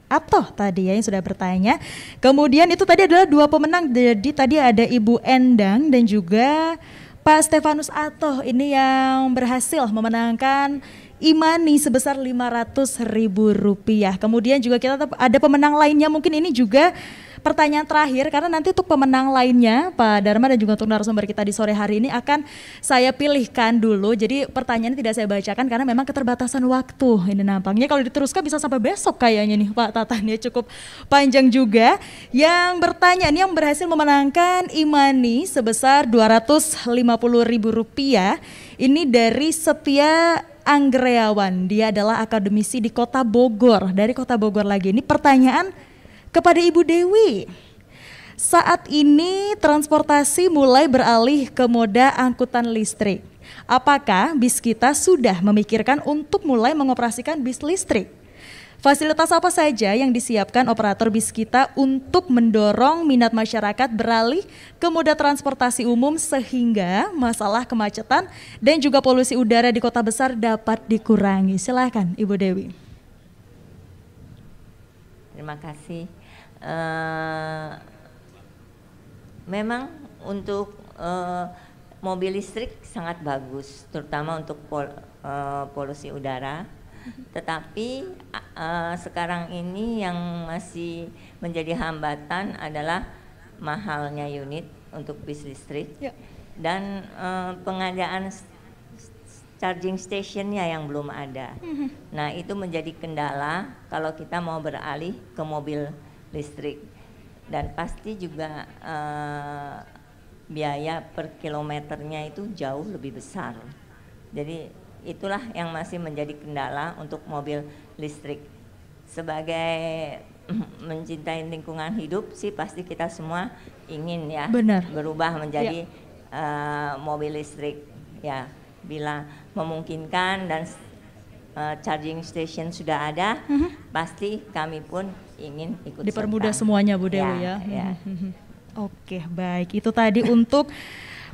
Ato tadi ya yang sudah bertanya. Kemudian itu tadi adalah 2 pemenang, jadi tadi ada Ibu Endang dan juga Pak Stefanus Ato ini yang berhasil memenangkan e-money sebesar Rp500.000. Kemudian juga kita ada pemenang lainnya, mungkin ini juga pertanyaan terakhir karena nanti untuk pemenang lainnya Pak Dharma dan juga untuk narasumber kita di sore hari ini akan saya pilihkan dulu. Jadi pertanyaannya tidak saya bacakan karena memang keterbatasan waktu. Ini nampaknya kalau diteruskan bisa sampai besok kayaknya nih Pak Tatan, ya cukup panjang juga. Yang bertanya ini yang berhasil memenangkan e-money sebesar Rp250.000. Ini dari Setia Anggreawan, dia adalah akademisi di Kota Bogor, dari Kota Bogor lagi. Ini pertanyaan kepada Ibu Dewi. saat ini transportasi mulai beralih ke moda angkutan listrik. Apakah bis kita sudah memikirkan untuk mulai mengoperasikan bis listrik? Fasilitas apa saja yang disiapkan operator bis kita untuk mendorong minat masyarakat beralih ke moda transportasi umum sehingga masalah kemacetan dan juga polusi udara di kota besar dapat dikurangi? Silakan Ibu Dewi. Terima kasih. Memang untuk mobil listrik sangat bagus, terutama untuk polusi udara. Tetapi sekarang ini yang masih menjadi hambatan adalah mahalnya unit untuk bis listrik dan pengadaan charging stationnya yang belum ada. Nah, itu menjadi kendala kalau kita mau beralih ke mobil listrik, dan pasti juga biaya per kilometernya itu jauh lebih besar. Jadi itulah yang masih menjadi kendala untuk mobil listrik. Sebagai mencintai lingkungan hidup sih pasti kita semua ingin ya berubah menjadi mobil listrik ya, bila memungkinkan dan charging station sudah ada, pasti kami pun ingin ikut dipermudah serta. Semuanya Bu Dewi ya. Oke, baik, itu tadi untuk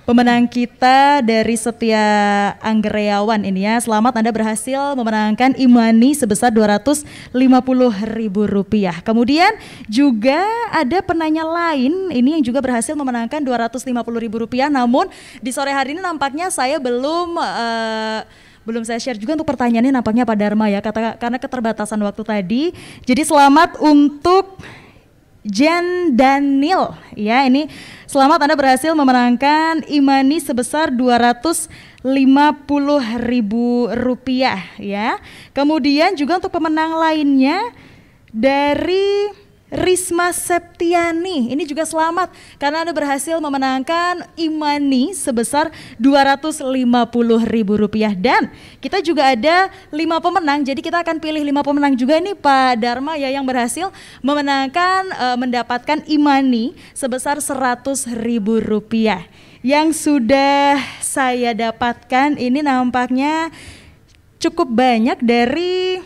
pemenang kita dari Setia Anggreawan ini ya. Selamat, Anda berhasil memenangkan e-money sebesar Rp250.000. Kemudian juga ada penanya lain ini yang juga berhasil memenangkan Rp250.000. Namun di sore hari ini nampaknya saya belum saya share juga untuk pertanyaannya, nampaknya Pak Dharma ya, karena keterbatasan waktu tadi. Jadi selamat untuk Jen Daniel ya, ini selamat, Anda berhasil memenangkan e-money sebesar Rp250.000 ya. Kemudian juga untuk pemenang lainnya dari Risma Septiani, ini juga selamat karena Anda berhasil memenangkan e-money sebesar Rp250.000. Dan kita juga ada 5 pemenang, jadi kita akan pilih 5 pemenang juga nih Pak Dharma ya, yang berhasil mendapatkan e-money sebesar Rp100.000. Yang sudah saya dapatkan ini nampaknya cukup banyak dari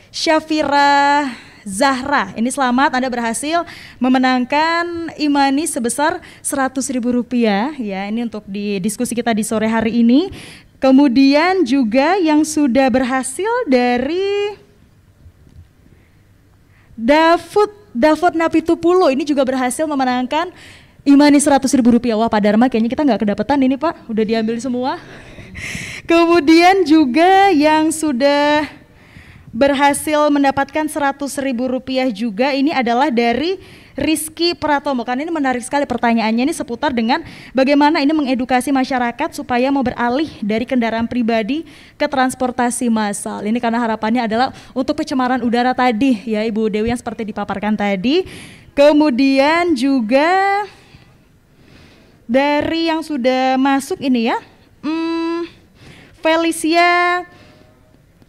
Syafira Zahra. Ini selamat, Anda berhasil memenangkan e-money sebesar Rp100.000 ya. Ini untuk di diskusi kita di sore hari ini. Kemudian juga yang sudah berhasil dari Davud Napitupulo, ini juga berhasil memenangkan e-money Rp100.000. Wah Pak Dharma, kayaknya kita nggak kedapetan ini Pak, udah diambil semua. Kemudian juga yang sudah berhasil mendapatkan Rp100.000 juga, ini adalah dari Rizky Pratomo. Karena ini menarik sekali pertanyaannya, ini seputar dengan bagaimana ini mengedukasi masyarakat supaya mau beralih dari kendaraan pribadi ke transportasi massal. Ini karena harapannya adalah untuk pencemaran udara tadi ya Ibu Dewi yang seperti dipaparkan tadi. Kemudian juga dari yang sudah masuk ini ya, Felicia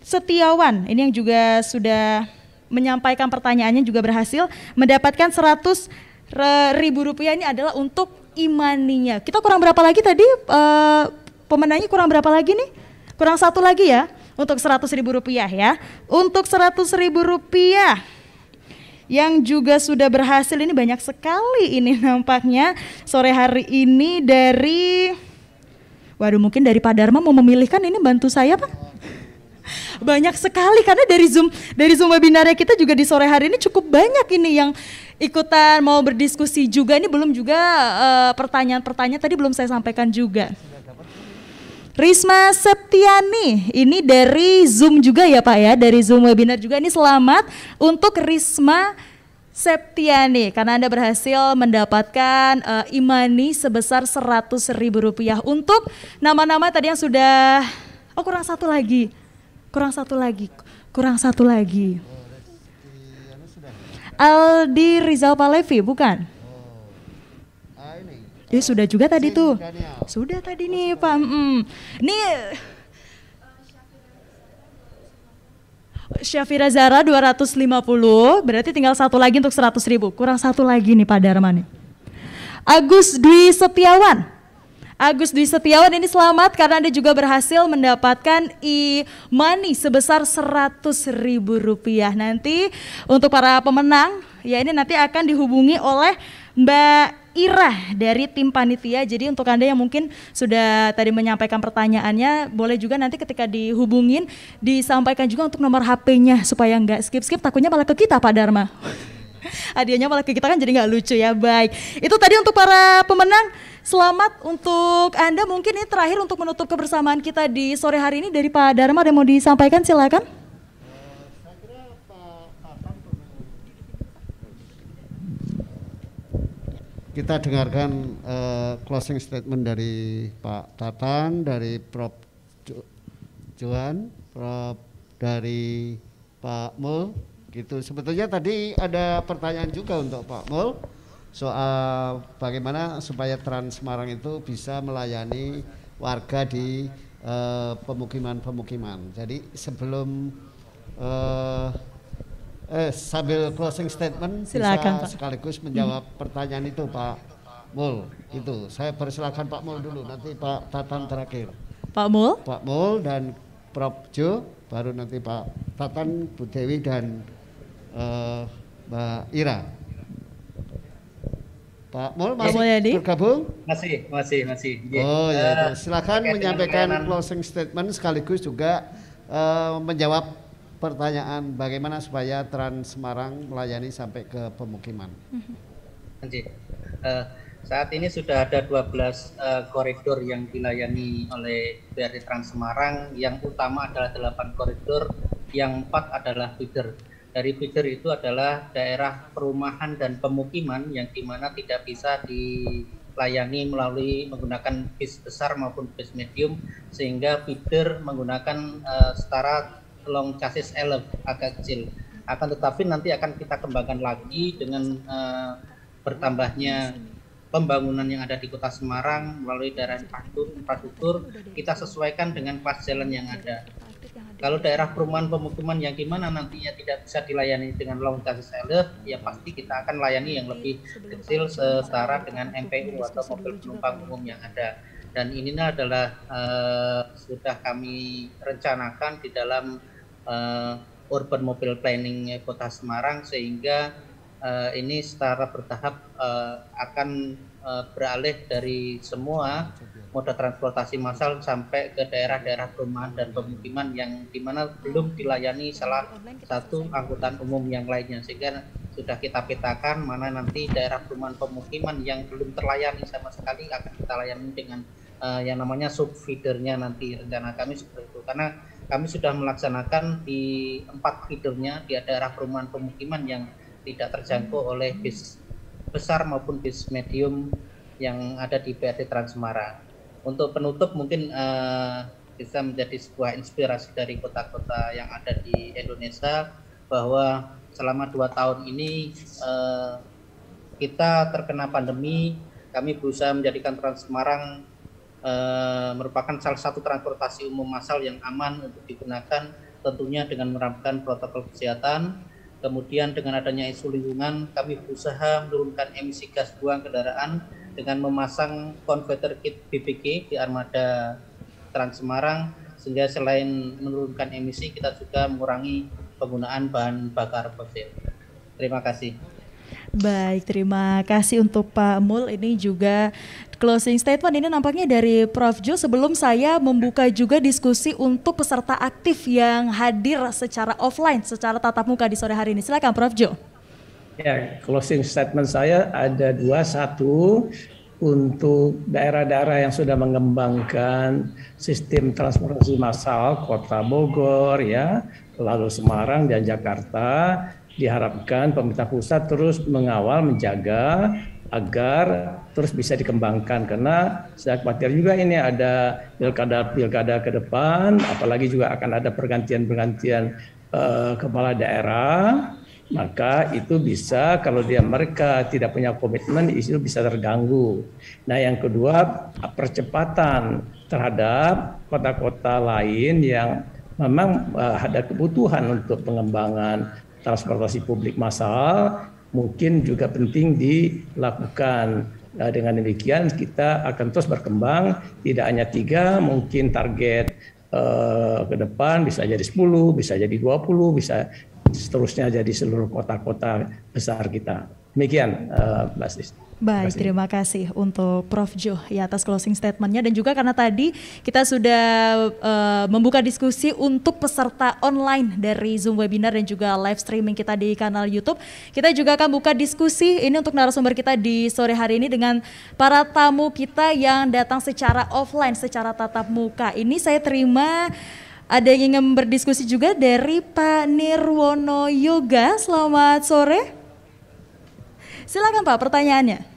Setiawan, ini yang juga sudah menyampaikan pertanyaannya, juga berhasil mendapatkan Rp100.000. Ini adalah untuk e-money-nya. Kita kurang berapa lagi tadi pemenangnya, kurang berapa lagi nih? Kurang satu lagi ya untuk Rp100.000 ya. Untuk Rp100.000 yang juga sudah berhasil, ini banyak sekali ini nampaknya sore hari ini dari, waduh mungkin dari Pak Dharma mau memilihkan, ini bantu saya Pak. Banyak sekali karena dari Zoom webinarnya kita juga di sore hari ini cukup banyak ini yang ikutan mau berdiskusi juga. Ini belum juga pertanyaan-pertanyaan tadi belum saya sampaikan juga. Risma Septiani, ini dari Zoom juga ya Pak ya, dari Zoom webinar juga. Ini selamat untuk Risma Septiani karena Anda berhasil mendapatkan e-money sebesar Rp100.000. Untuk nama-nama tadi yang sudah, kurang satu lagi. Aldi Rizal Palevi, bukan? Sudah juga tadi tuh. Sudah tadi nih Pak. Ini Syafira Zara 250, berarti tinggal satu lagi untuk 100.000. Kurang satu lagi nih Pak Dharma nih. Agus Dwi Setiawan. Agus Dwi Setiawan ini selamat karena Anda juga berhasil mendapatkan e-money sebesar Rp100.000. Nanti untuk para pemenang ya ini nanti akan dihubungi oleh Mbak Ira dari tim panitia. Jadi untuk Anda yang mungkin sudah tadi menyampaikan pertanyaannya, boleh juga nanti ketika dihubungin disampaikan juga untuk nomor HP-nya supaya nggak skip-skip, takutnya malah ke kita Pak Dharma. Hadiahnya malah ke kita kan jadi nggak lucu ya. Baik, itu tadi untuk para pemenang. Selamat untuk Anda. Mungkin ini terakhir untuk menutup kebersamaan kita di sore hari ini dari Pak Dharma, ada yang mau disampaikan silakan. Kita dengarkan closing statement dari Pak Tatan, dari Prof. Johan, Prof. dari Pak Mul. Gitu. Sebetulnya tadi ada pertanyaan juga untuk Pak Mul soal bagaimana supaya Trans Semarang itu bisa melayani warga di pemukiman-pemukiman. Jadi sebelum sambil closing statement silakan, bisa Pak. sekaligus menjawab pertanyaan itu Pak Mul. Itu saya persilakan Pak Mul dulu, nanti Pak Tatan terakhir. Pak Mul. Pak Mul dan Prof. Jo, baru nanti Pak Tatan, Bu Dewi dan Mbak Ira. Pak Mul masih bergabung? Masih. Oh ya, silakan menyampaikan closing statement sekaligus juga menjawab pertanyaan bagaimana supaya Trans Semarang melayani sampai ke pemukiman. Saat ini sudah ada 12 koridor yang dilayani oleh BRT Trans Semarang. Yang utama adalah 8 koridor, yang 4 adalah feeder. Dari feeder itu adalah daerah perumahan dan pemukiman yang dimana tidak bisa dilayani melalui menggunakan bis besar maupun bis medium, sehingga feeder menggunakan setara long chassis elf agak kecil. Akan tetapi nanti akan kita kembangkan lagi dengan bertambahnya pembangunan yang ada di Kota Semarang melalui daerah infrastruktur, kita sesuaikan dengan kelas jalan yang ada. Kalau daerah perumahan pemukiman yang dimana nantinya tidak bisa dilayani dengan long chassis elf, ya pasti kita akan layani yang lebih kecil setara dengan MPU atau mobil penumpang umum yang ada. Dan ini adalah sudah kami rencanakan di dalam urban mobile planning Kota Semarang, sehingga ini secara bertahap akan beralih dari semua moda transportasi massal sampai ke daerah-daerah perumahan dan pemukiman yang dimana belum dilayani salah satu angkutan umum yang lainnya, sehingga sudah kita petakan mana nanti daerah perumahan pemukiman yang belum terlayani sama sekali akan kita layani dengan yang namanya subfeedernya nanti. Rencana kami seperti itu, karena kami sudah melaksanakan di 4 feedernya di daerah perumahan pemukiman yang tidak terjangkau oleh bis besar maupun bis medium yang ada di BRT Trans Semarang. Untuk penutup mungkin bisa menjadi sebuah inspirasi dari kota-kota yang ada di Indonesia, bahwa selama 2 tahun ini kita terkena pandemi, kami berusaha menjadikan Trans Semarang merupakan salah satu transportasi umum massal yang aman untuk digunakan, tentunya dengan menerapkan protokol kesehatan. Kemudian dengan adanya isu lingkungan, kami berusaha menurunkan emisi gas buang kendaraan dengan memasang converter kit BPG di armada Trans Semarang, sehingga selain menurunkan emisi, kita juga mengurangi penggunaan bahan bakar fosil. Terima kasih. Baik, terima kasih untuk Pak Mul. Ini juga closing statement ini nampaknya dari Prof. Jo. Sebelum saya membuka juga diskusi untuk peserta aktif yang hadir secara offline, secara tatap muka di sore hari ini. Silakan Prof. Jo. Ya, closing statement saya ada 2. Satu, untuk daerah-daerah yang sudah mengembangkan sistem transportasi massal, Kota Bogor, ya, lalu Semarang dan Jakarta, diharapkan pemerintah pusat terus mengawal, menjaga agar terus bisa dikembangkan, karena saya khawatir juga ini ada pilkada ke depan, apalagi juga akan ada pergantian kepala daerah, maka itu bisa, kalau mereka tidak punya komitmen, itu bisa terganggu. Nah, yang kedua, percepatan terhadap kota-kota lain yang memang ada kebutuhan untuk pengembangan transportasi publik massal, mungkin juga penting dilakukan. Nah, dengan demikian kita akan terus berkembang, tidak hanya 3, mungkin target ke depan bisa jadi 10, bisa jadi 20, bisa seterusnya jadi seluruh kota-kota besar kita. Demikian, Mbak Sis. Baik, terima kasih untuk Prof. Jo ya atas closing statement-nya, dan juga karena tadi kita sudah membuka diskusi untuk peserta online dari Zoom webinar dan juga live streaming kita di kanal YouTube. Kita juga akan buka diskusi ini untuk narasumber kita di sore hari ini dengan para tamu kita yang datang secara offline, secara tatap muka. Ini saya terima ada yang ingin berdiskusi juga dari Pak Nirwono Yoga. Selamat sore. Silakan Pak, pertanyaannya.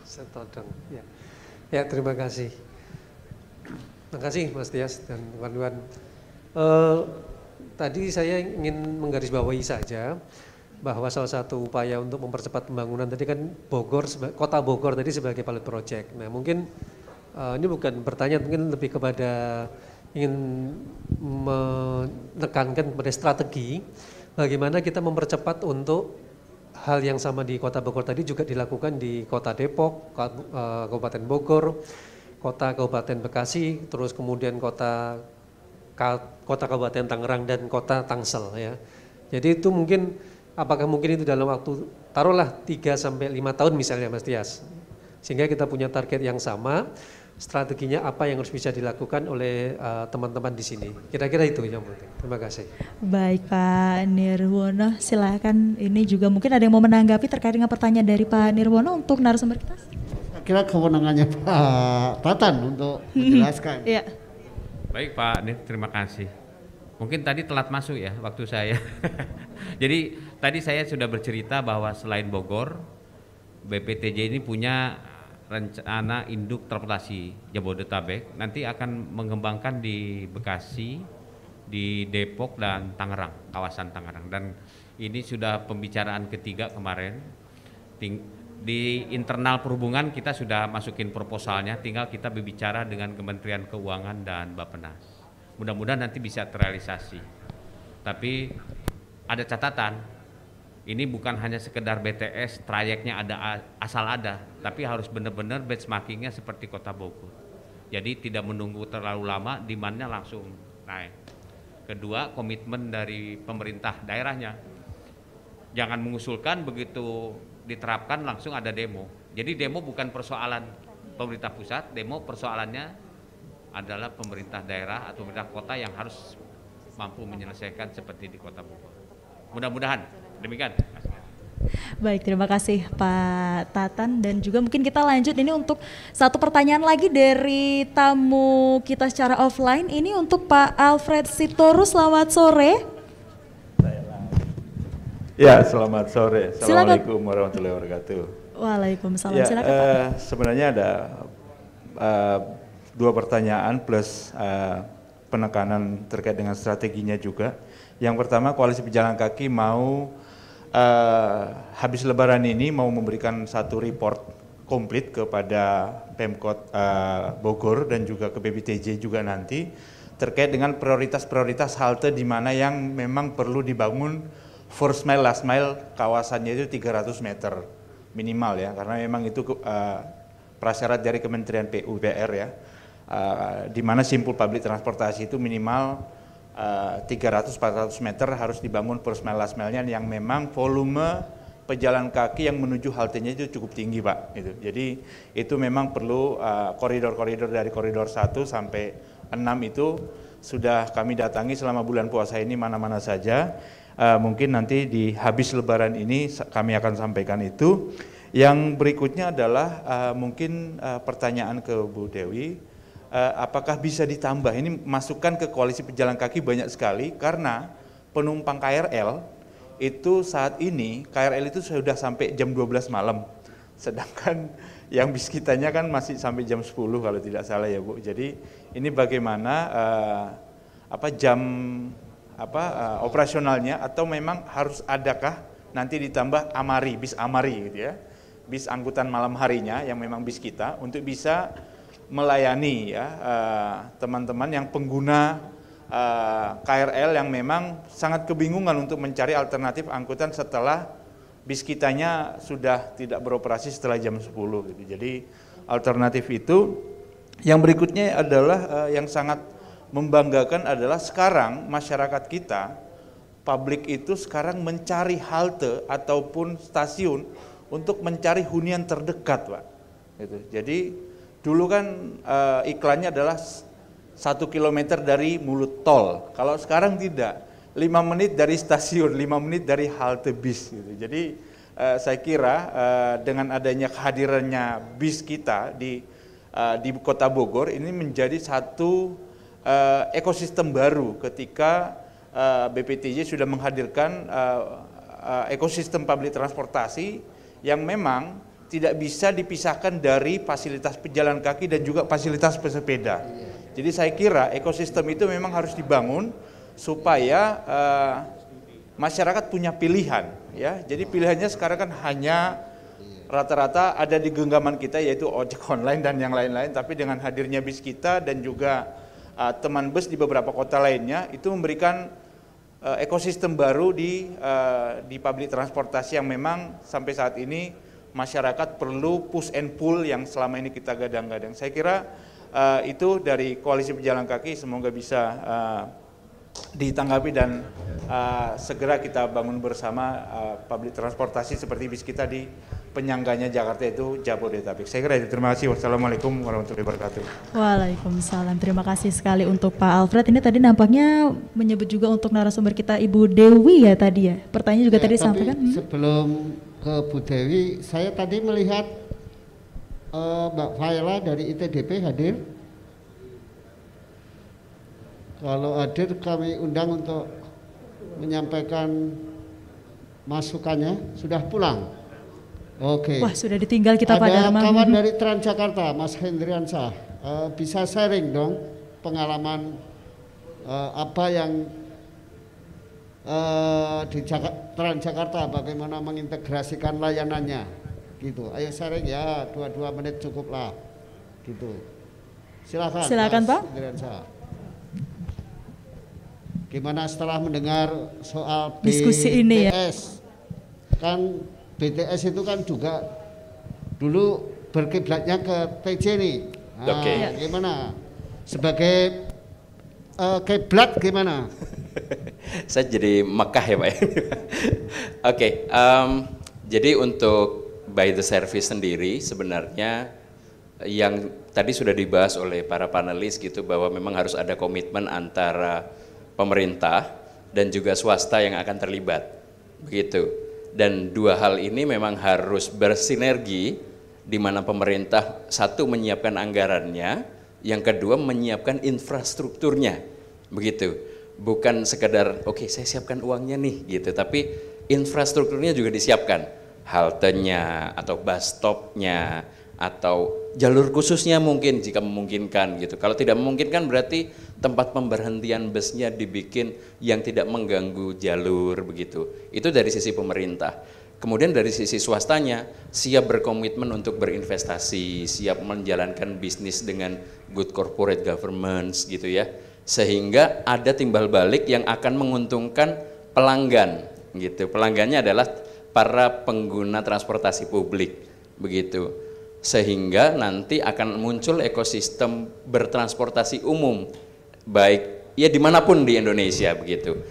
Setodong. Ya, terima kasih. Terima kasih Mas Tias dan kawan-kawan. Tadi saya ingin menggarisbawahi saja bahwa salah satu upaya untuk mempercepat pembangunan tadi kan Bogor, kota Bogor tadi sebagai pilot project. Nah mungkin ini bukan pertanyaan, mungkin lebih kepada ingin menekankan kepada strategi bagaimana kita mempercepat untuk hal yang sama di Kota Bogor tadi juga dilakukan di Kota Depok, Kabupaten Bogor, Kota Kabupaten Bekasi, terus kemudian Kota Kabupaten Tangerang dan Kota Tangsel ya. Jadi itu mungkin apakah mungkin itu dalam waktu taruhlah 3 sampai 5 tahun misalnya Mas Tias. Sehingga kita punya target yang sama, strateginya apa yang harus bisa dilakukan oleh teman-teman di sini. Kira-kira itu yang penting. Terima kasih. Baik Pak Nirwono, silakan. Ini juga mungkin ada yang mau menanggapi terkait dengan pertanyaan dari Pak Nirwono untuk narasumber kita. Kira kewenangannya Pak Tatan untuk menjelaskan. Iya. Baik Pak Nir, terima kasih. Mungkin tadi telat masuk ya waktu saya. Jadi tadi saya sudah bercerita bahwa selain Bogor, BPTJ ini punya rencana induk transportasi Jabodetabek, nanti akan mengembangkan di Bekasi, di Depok dan Tangerang, kawasan Tangerang. Dan ini sudah pembicaraan ketiga kemarin. Di internal perhubungan kita sudah masukin proposalnya, tinggal kita berbicara dengan Kementerian Keuangan dan Bappenas. Mudah-mudahan nanti bisa terrealisasi. Tapi ada catatan, ini bukan hanya sekedar BTS, trayeknya ada asal ada, tapi harus benar-benar benchmarkingnya seperti Kota Bogor. Jadi tidak menunggu terlalu lama, demand-nya langsung naik. Kedua, komitmen dari pemerintah daerahnya. Jangan mengusulkan begitu diterapkan langsung ada demo. Jadi demo bukan persoalan pemerintah pusat, demo persoalannya adalah pemerintah daerah atau pemerintah kota yang harus mampu menyelesaikan seperti di Kota Bogor. Mudah-mudahan. Demikian. Baik, terima kasih Pak Tatan, dan juga mungkin kita lanjut ini untuk satu pertanyaan lagi dari tamu kita secara offline. Ini untuk Pak Alfred Sitorus. Selamat sore. Ya, selamat sore. Assalamualaikum warahmatullahi wabarakatuh. Waalaikumsalam. Ya, silakan Pak. Sebenarnya ada 2 pertanyaan plus penekanan terkait dengan strateginya juga. Yang pertama, Koalisi Pejalan Kaki mau habis Lebaran ini mau memberikan satu report komplit kepada Pemkot Bogor dan juga ke BPTJ juga nanti terkait dengan prioritas-prioritas halte di mana yang memang perlu dibangun first mile, last mile, kawasannya itu 300 meter minimal ya, karena memang itu prasyarat dari Kementerian PUPR ya, di mana simpul public transportasi itu minimal 300-400 meter harus dibangun first mile last mile-nya yang memang volume pejalan kaki yang menuju haltenya itu cukup tinggi Pak. Gitu. Jadi itu memang perlu koridor-koridor dari koridor 1 sampai 6 itu sudah kami datangi selama bulan puasa ini mana-mana saja. Mungkin nanti di habis Lebaran ini kami akan sampaikan itu. Yang berikutnya adalah mungkin pertanyaan ke Bu Dewi. Apakah bisa ditambah, ini masukan ke Koalisi Pejalan Kaki banyak sekali karena penumpang KRL itu saat ini, KRL itu sudah sampai jam 12 malam, sedangkan yang bis kitanya kan masih sampai jam 10 kalau tidak salah ya Bu. Jadi ini bagaimana jam operasionalnya atau memang harus adakah nanti ditambah Amari, bis Amari gitu ya, bis angkutan malam harinya yang memang bis kita untuk bisa melayani ya teman-teman yang pengguna KRL yang memang sangat kebingungan untuk mencari alternatif angkutan setelah bis kitanya sudah tidak beroperasi setelah jam 10 gitu. Jadi alternatif itu. Yang berikutnya adalah yang sangat membanggakan adalah sekarang masyarakat kita, publik itu sekarang mencari halte ataupun stasiun untuk mencari hunian terdekat, Pak. Gitu. Jadi dulu kan iklannya adalah 1 kilometer dari mulut tol. Kalau sekarang tidak, 5 menit dari stasiun, 5 menit dari halte bis. Gitu. Jadi saya kira dengan adanya kehadirannya bis kita di Kota Bogor ini menjadi satu ekosistem baru ketika BPTJ sudah menghadirkan ekosistem publik transportasi yang memang tidak bisa dipisahkan dari fasilitas pejalan kaki dan juga fasilitas pesepeda. Jadi saya kira ekosistem itu memang harus dibangun supaya masyarakat punya pilihan, ya. Jadi pilihannya sekarang kan hanya rata-rata ada di genggaman kita, yaitu ojek online dan yang lain-lain, tapi dengan hadirnya bis kita dan juga teman bus di beberapa kota lainnya, itu memberikan ekosistem baru di publik transportasi yang memang sampai saat ini masyarakat perlu push and pull yang selama ini kita gadang-gadang. Saya kira itu dari Koalisi Pejalan Kaki, semoga bisa ditanggapi dan segera kita bangun bersama publik transportasi seperti bis kita di penyangganya Jakarta itu Jabodetabek. Saya kira itu. Terima kasih. Wassalamualaikum warahmatullahi wabarakatuh. Waalaikumsalam. Terima kasih sekali untuk Pak Alfred. Ini tadi nampaknya menyebut juga untuk narasumber kita Ibu Dewi ya tadi ya. Pertanyaan juga tadi disampaikan. Sebelum ke Bu Dewi, saya tadi melihat Mbak Faila dari ITDP hadir. Kalau hadir kami undang untuk menyampaikan masukannya. Sudah pulang? Oke. Wah, sudah ditinggal kita pada Ada kawan dari Transjakarta, Mas Hendriansah, bisa sharing dong pengalaman apa yang di Transjakarta, bagaimana mengintegrasikan layanannya, gitu. Ayo sharing ya, 2 menit cukup lah, gitu. Silakan. Silakan, Mas Pak. Hendriansah. Gimana setelah mendengar soal diskusi ini ya? Kan BTS itu kan juga dulu berkiblatnya ke TJ nih. Nah, gimana? Sebagai kiblat gimana? Saya jadi Mekah ya Pak. Oke, jadi untuk by the service sendiri sebenarnya yang tadi sudah dibahas oleh para panelis gitu, bahwa memang harus ada komitmen antara pemerintah dan juga swasta yang akan terlibat, begitu. Dan dua hal ini memang harus bersinergi, di mana pemerintah satu menyiapkan anggarannya, yang kedua menyiapkan infrastrukturnya, begitu. Bukan sekedar oke, saya siapkan uangnya nih gitu, tapi infrastrukturnya juga disiapkan, haltenya atau bus stopnya atau jalur khususnya mungkin jika memungkinkan gitu. Kalau tidak memungkinkan berarti tempat pemberhentian busnya dibikin yang tidak mengganggu jalur begitu. Itu dari sisi pemerintah. Kemudian dari sisi swastanya siap berkomitmen untuk berinvestasi, siap menjalankan bisnis dengan good corporate governance gitu ya. Sehingga ada timbal balik yang akan menguntungkan pelanggan gitu. Pelanggannya adalah para pengguna transportasi publik begitu. Sehingga nanti akan muncul ekosistem bertransportasi umum baik ya dimanapun di Indonesia begitu.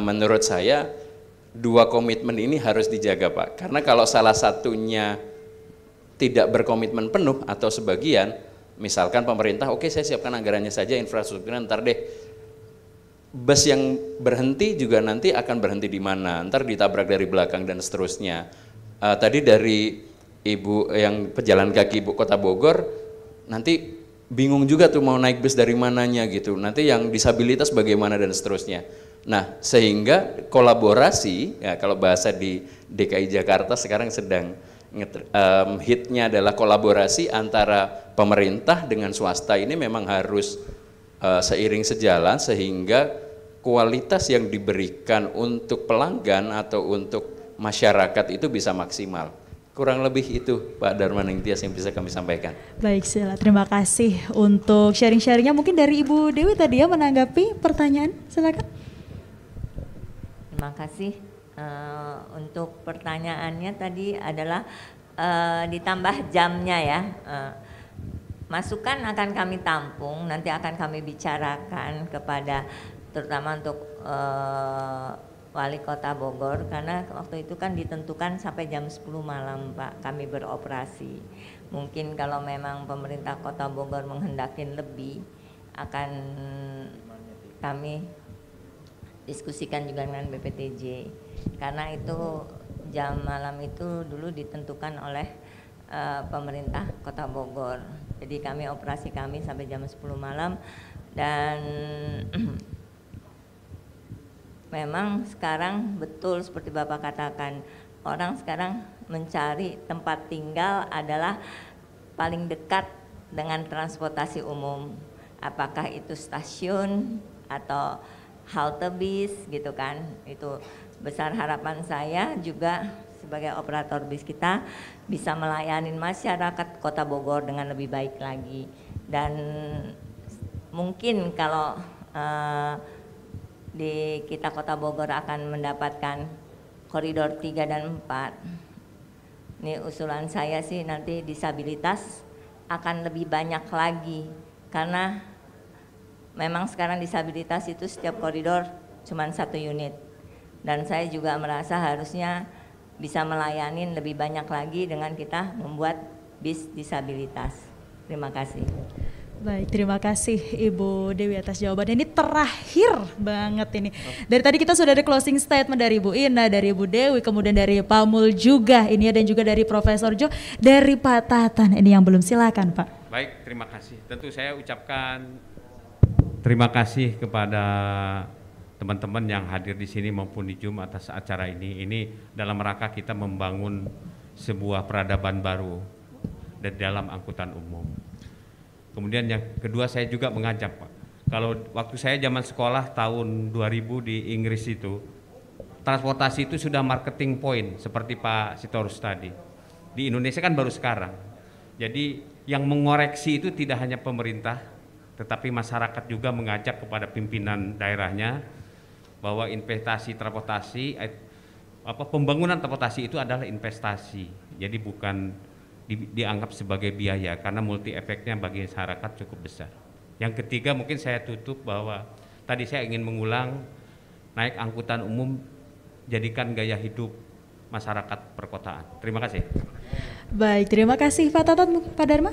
Menurut saya dua komitmen ini harus dijaga Pak, karena kalau salah satunya tidak berkomitmen penuh atau sebagian, misalkan pemerintah oke, saya siapkan anggarannya saja, infrastrukturnya ntar deh, bus yang berhenti juga nanti akan berhenti di mana, ntar ditabrak dari belakang dan seterusnya. Tadi dari Ibu yang pejalan kaki Ibu Kota Bogor, nanti bingung juga tuh mau naik bus dari mananya gitu, nanti yang disabilitas bagaimana dan seterusnya. Nah sehingga kolaborasi, ya kalau bahasa di DKI Jakarta sekarang sedang hitnya adalah kolaborasi antara pemerintah dengan swasta, ini memang harus seiring sejalan sehingga kualitas yang diberikan untuk pelanggan atau untuk masyarakat itu bisa maksimal. Kurang lebih itu Pak Darman Ningtyas yang bisa kami sampaikan. Baik, terima kasih untuk sharing-sharingnya. Mungkin dari Ibu Dewi tadi ya menanggapi pertanyaan, silakan. Terima kasih Untuk pertanyaannya tadi adalah ditambah jamnya ya. Masukan akan kami tampung, nanti akan kami bicarakan kepada terutama untuk Wali Kota Bogor, karena waktu itu kan ditentukan sampai jam 10 malam Pak kami beroperasi. Mungkin kalau memang pemerintah Kota Bogor menghendakin lebih, akan kami diskusikan juga dengan BPTJ, karena itu jam malam itu dulu ditentukan oleh pemerintah Kota Bogor. Jadi kami operasi kami sampai jam 10 malam dan memang sekarang betul seperti Bapak katakan, orang sekarang mencari tempat tinggal adalah paling dekat dengan transportasi umum. Apakah itu stasiun atau halte bis gitu kan. Itu besar harapan saya juga sebagai operator bis kita bisa melayani masyarakat Kota Bogor dengan lebih baik lagi. Dan mungkin kalau di kita Kota Bogor akan mendapatkan koridor 3 dan 4. Ini usulan saya sih nanti disabilitas akan lebih banyak lagi, karena memang sekarang disabilitas itu setiap koridor cuma 1 unit. Dan saya juga merasa harusnya bisa melayani lebih banyak lagi dengan kita membuat bis disabilitas. Terima kasih. Baik, terima kasih Ibu Dewi atas jawabannya. Ini terakhir banget ini. Dari tadi kita sudah ada closing statement dari Ibu Ina, dari Ibu Dewi, kemudian dari Pak Mul juga ini, dan juga dari Profesor Jo, dari Pak Tatan. Ini yang belum, silakan Pak. Baik, terima kasih. Tentu saya ucapkan terima kasih kepada teman-teman yang hadir di sini maupun di Zoom atas acara ini. Ini dalam rangka kita membangun sebuah peradaban baru dalam angkutan umum. Kemudian yang kedua, saya juga mengajak Pak, kalau waktu saya zaman sekolah tahun 2000 di Inggris itu, transportasi itu sudah marketing point seperti Pak Sitorus tadi. Di Indonesia kan baru sekarang. Jadi yang mengoreksi itu tidak hanya pemerintah, tetapi masyarakat juga mengajak kepada pimpinan daerahnya bahwa investasi transportasi, pembangunan transportasi itu adalah investasi. Jadi bukan dianggap sebagai biaya, karena multi efeknya bagi masyarakat cukup besar. Yang ketiga, mungkin saya tutup bahwa tadi saya ingin mengulang, naik angkutan umum jadikan gaya hidup masyarakat perkotaan. Terima kasih. Baik, terima kasih Pak Tatan. Pak Dharma?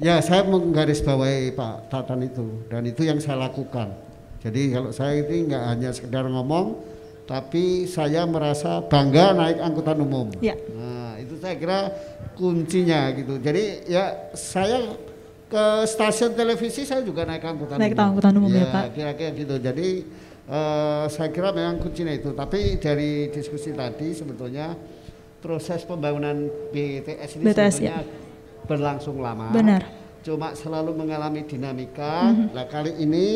Ya, saya menggarisbawahi Pak Tatan itu, dan itu yang saya lakukan. Jadi kalau saya ini nggak hanya sekedar ngomong, tapi saya merasa bangga naik angkutan umum. Ya. Nah, itu saya kira kuncinya gitu. Jadi ya saya ke stasiun televisi saya juga naik angkutan umum. Naik angkutan umum ya Pak. Kira-kira gitu. Jadi saya kira memang kuncinya itu. Tapi dari diskusi tadi sebetulnya proses pembangunan BTS ini sebetulnya berlangsung lama. Benar. Cuma selalu mengalami dinamika. Nah kali ini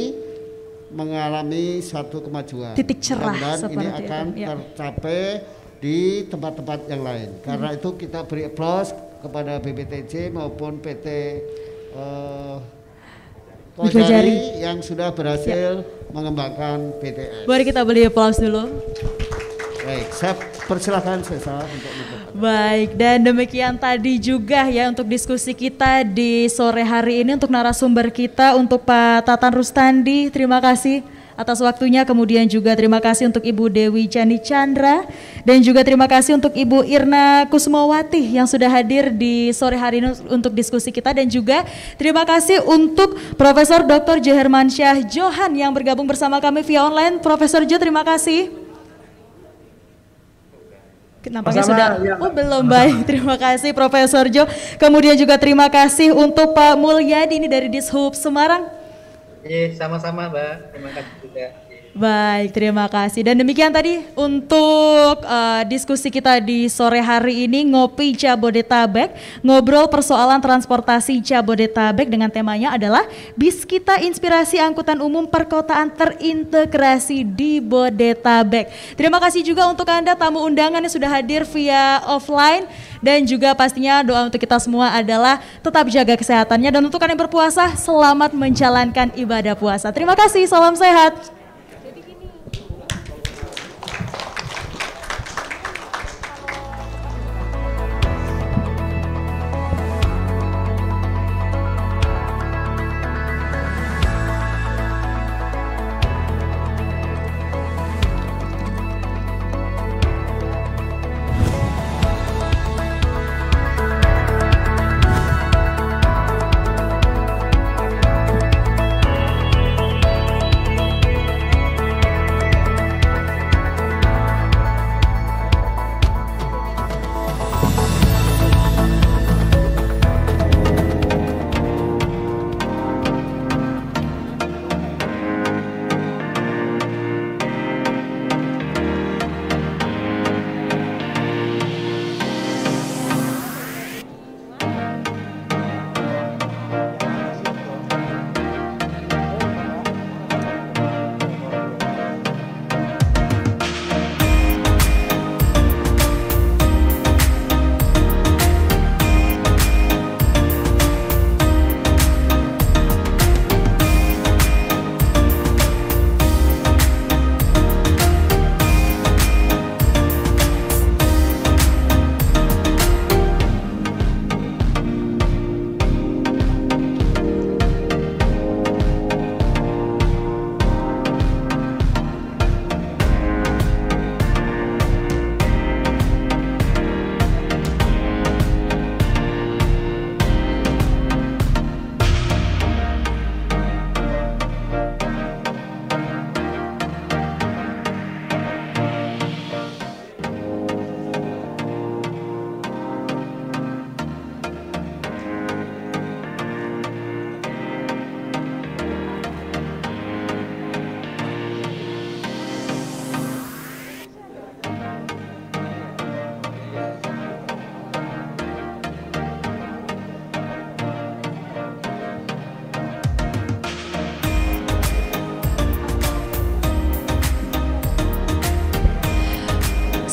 mengalami satu kemajuan. Titik cerah seperti ini akan tercapai di tempat-tempat yang lain. Karena itu kita beri aplaus kepada BPTJ maupun PT Kojari yang sudah berhasil mengembangkan BTS. Mari kita beri aplaus dulu. Baik, saya persilakan Sesa untuk Baik, dan demikian tadi juga ya untuk diskusi kita di sore hari ini untuk narasumber kita, untuk Pak Tatan Rustandi, terima kasih atas waktunya. Kemudian juga terima kasih untuk Ibu Dewi Jani Chandra, dan juga terima kasih untuk Ibu Irna Kusmawati yang sudah hadir di sore hari ini untuk diskusi kita, dan juga terima kasih untuk Profesor Dr. Jo Hermansyah Johan yang bergabung bersama kami via online. Profesor Jo, terima kasih. Nampaknya sudah, belum. Baik, terima kasih Profesor Jo. Kemudian juga terima kasih untuk Pak Mulyadi ini dari Dishub Semarang. Sama-sama Mbak, terima kasih juga. Baik, terima kasih. Dan demikian tadi untuk diskusi kita di sore hari ini, Ngopi Jabodetabek, ngobrol persoalan transportasi Jabodetabek dengan temanya adalah Bis Kita Inspirasi Angkutan Umum Perkotaan Terintegrasi di Bodetabek. Terima kasih juga untuk Anda tamu undangan yang sudah hadir via offline, dan juga pastinya doa untuk kita semua adalah tetap jaga kesehatannya, dan untuk kalian yang berpuasa, selamat menjalankan ibadah puasa. Terima kasih, salam sehat.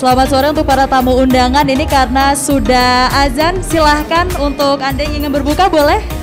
Selamat sore untuk para tamu undangan. Ini karena sudah azan, silahkan untuk Anda yang ingin berbuka boleh.